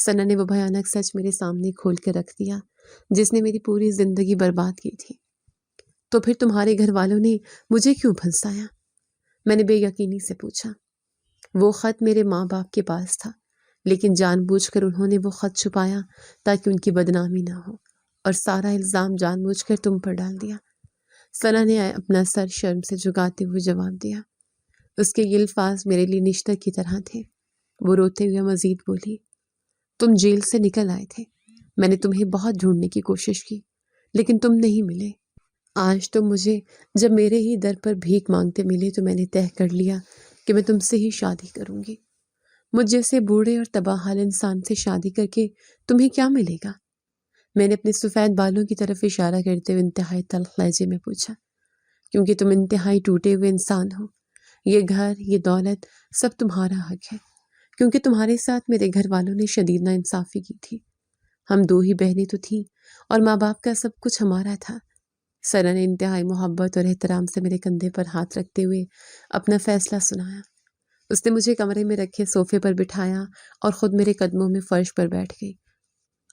ثنا نے وہ بھیانک سچ میرے سامنے کھول کے رکھ دیا، جس نے میری پوری زندگی برباد کی تھی۔ تو پھر تمہارے گھر والوں نے مجھے کیوں پھنسایا؟ میں نے بے یقینی سے پوچھا۔ وہ خط میرے ماں باپ کے پاس تھا، لیکن جان بوجھ کر انہوں نے وہ خط چھپایا تاکہ ان کی بدنامی نہ ہو۔ اور سارا الزام جان بوجھ کر تم پر ڈال دیا۔ ثنا نے اپنا سر شرم سے جھکاتے ہوئے جواب دیا۔ اس کے یہ الفاظ میرے لیے نشتر کی طرح تھے۔ وہ روتے ہوئے مزید بولی، تم جیل سے نکل آئے تھے، میں نے تمہیں بہت ڈھونڈنے کی کوشش کی لیکن تم نہیں ملے۔ آج تم مجھے جب میرے ہی در پر بھیک مانگتے ملے تو میں نے طے کر لیا کہ میں تم سے ہی شادی کروں گی۔ مجھ جیسے بوڑھے اور تباہ حال انسان سے شادی کر کے تمہیں کیا ملے گا؟ میں نے اپنے سفید بالوں کی طرف اشارہ کرتے ہوئے انتہائی تلخ لہجے میں پوچھا۔ کیونکہ تم انتہائی ٹوٹے ہوئے انسان ہو۔ یہ گھر، یہ دولت سب تمہارا حق ہے، کیونکہ تمہارے ساتھ میرے گھر والوں نے شدید ناانصافی کی تھی۔ ہم دو ہی بہنیں تو تھیں اور ماں باپ کا سب کچھ ہمارا تھا۔ ثنا نے انتہائی محبت اور احترام سے میرے کندھے پر ہاتھ رکھتے ہوئے اپنا فیصلہ سنایا۔ اس نے مجھے کمرے میں رکھے صوفے پر بٹھایا اور خود میرے قدموں میں فرش پر بیٹھ گئی۔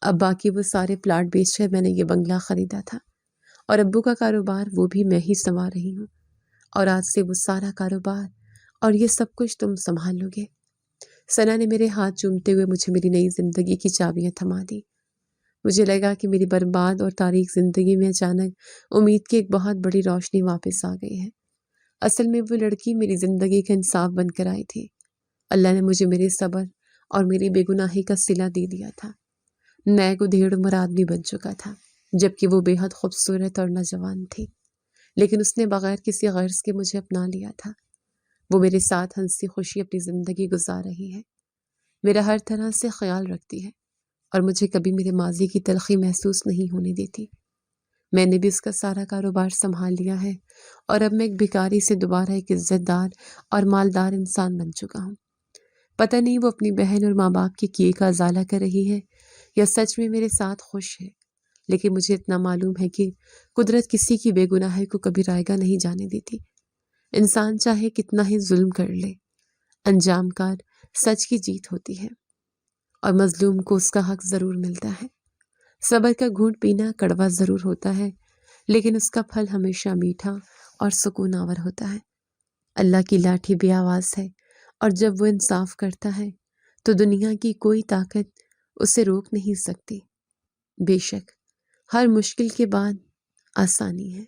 اب باقی وہ سارے پلاٹ بیچ کر میں نے یہ بنگلہ خریدا تھا، اور ابو کا کاروبار وہ بھی میں ہی سنوار رہی ہوں، اور آج سے وہ سارا کاروبار اور یہ سب کچھ تم سنبھال لو گے۔ ثنا نے میرے ہاتھ چومتے ہوئے مجھے میری نئی زندگی کی چابیاں تھما دی۔ مجھے لگا کہ میری برباد اور تاریک زندگی میں اچانک امید کی ایک بہت بڑی روشنی واپس آ گئی ہے۔ اصل میں وہ لڑکی میری زندگی کا انصاف بن کر آئی تھی۔ اللہ نے مجھے میرے صبر اور میری بے گناہی کا صلہ دے دیا تھا۔ میں کو ڈھیڑ عمر آدمی بن چکا تھا، جبکہ وہ بے حد خوبصورت اور نوجوان تھی، لیکن اس نے بغیر کسی غرض کے مجھے اپنا لیا تھا۔ وہ میرے ساتھ ہنسی خوشی اپنی زندگی گزار رہی ہے، میرا ہر طرح سے خیال رکھتی ہے اور مجھے کبھی میرے ماضی کی تلخی محسوس نہیں ہونے دیتی۔ میں نے بھی اس کا سارا کاروبار سنبھال لیا ہے اور اب میں ایک بھکاری سے دوبارہ ایک عزت دار اور مالدار انسان بن چکا ہوں۔ پتہ نہیں وہ اپنی بہن اور ماں باپ کے کیے کا ازالہ کر رہی ہے یا سچ میں میرے ساتھ خوش ہے، لیکن مجھے اتنا معلوم ہے کہ قدرت کسی کی بے گناہی کو کبھی رائیگاں نہیں جانے دیتی۔ انسان چاہے کتنا ہی ظلم کر لے، انجام کار سچ کی جیت ہوتی ہے اور مظلوم کو اس کا حق ضرور ملتا ہے۔ صبر کا گھونٹ پینا کڑوا ضرور ہوتا ہے، لیکن اس کا پھل ہمیشہ میٹھا اور سکون آور ہوتا ہے۔ اللہ کی لاٹھی بے آواز ہے، اور جب وہ انصاف کرتا ہے تو دنیا کی کوئی طاقت اسے روک نہیں سکتی۔ بے شک ہر مشکل کے بعد آسانی ہے۔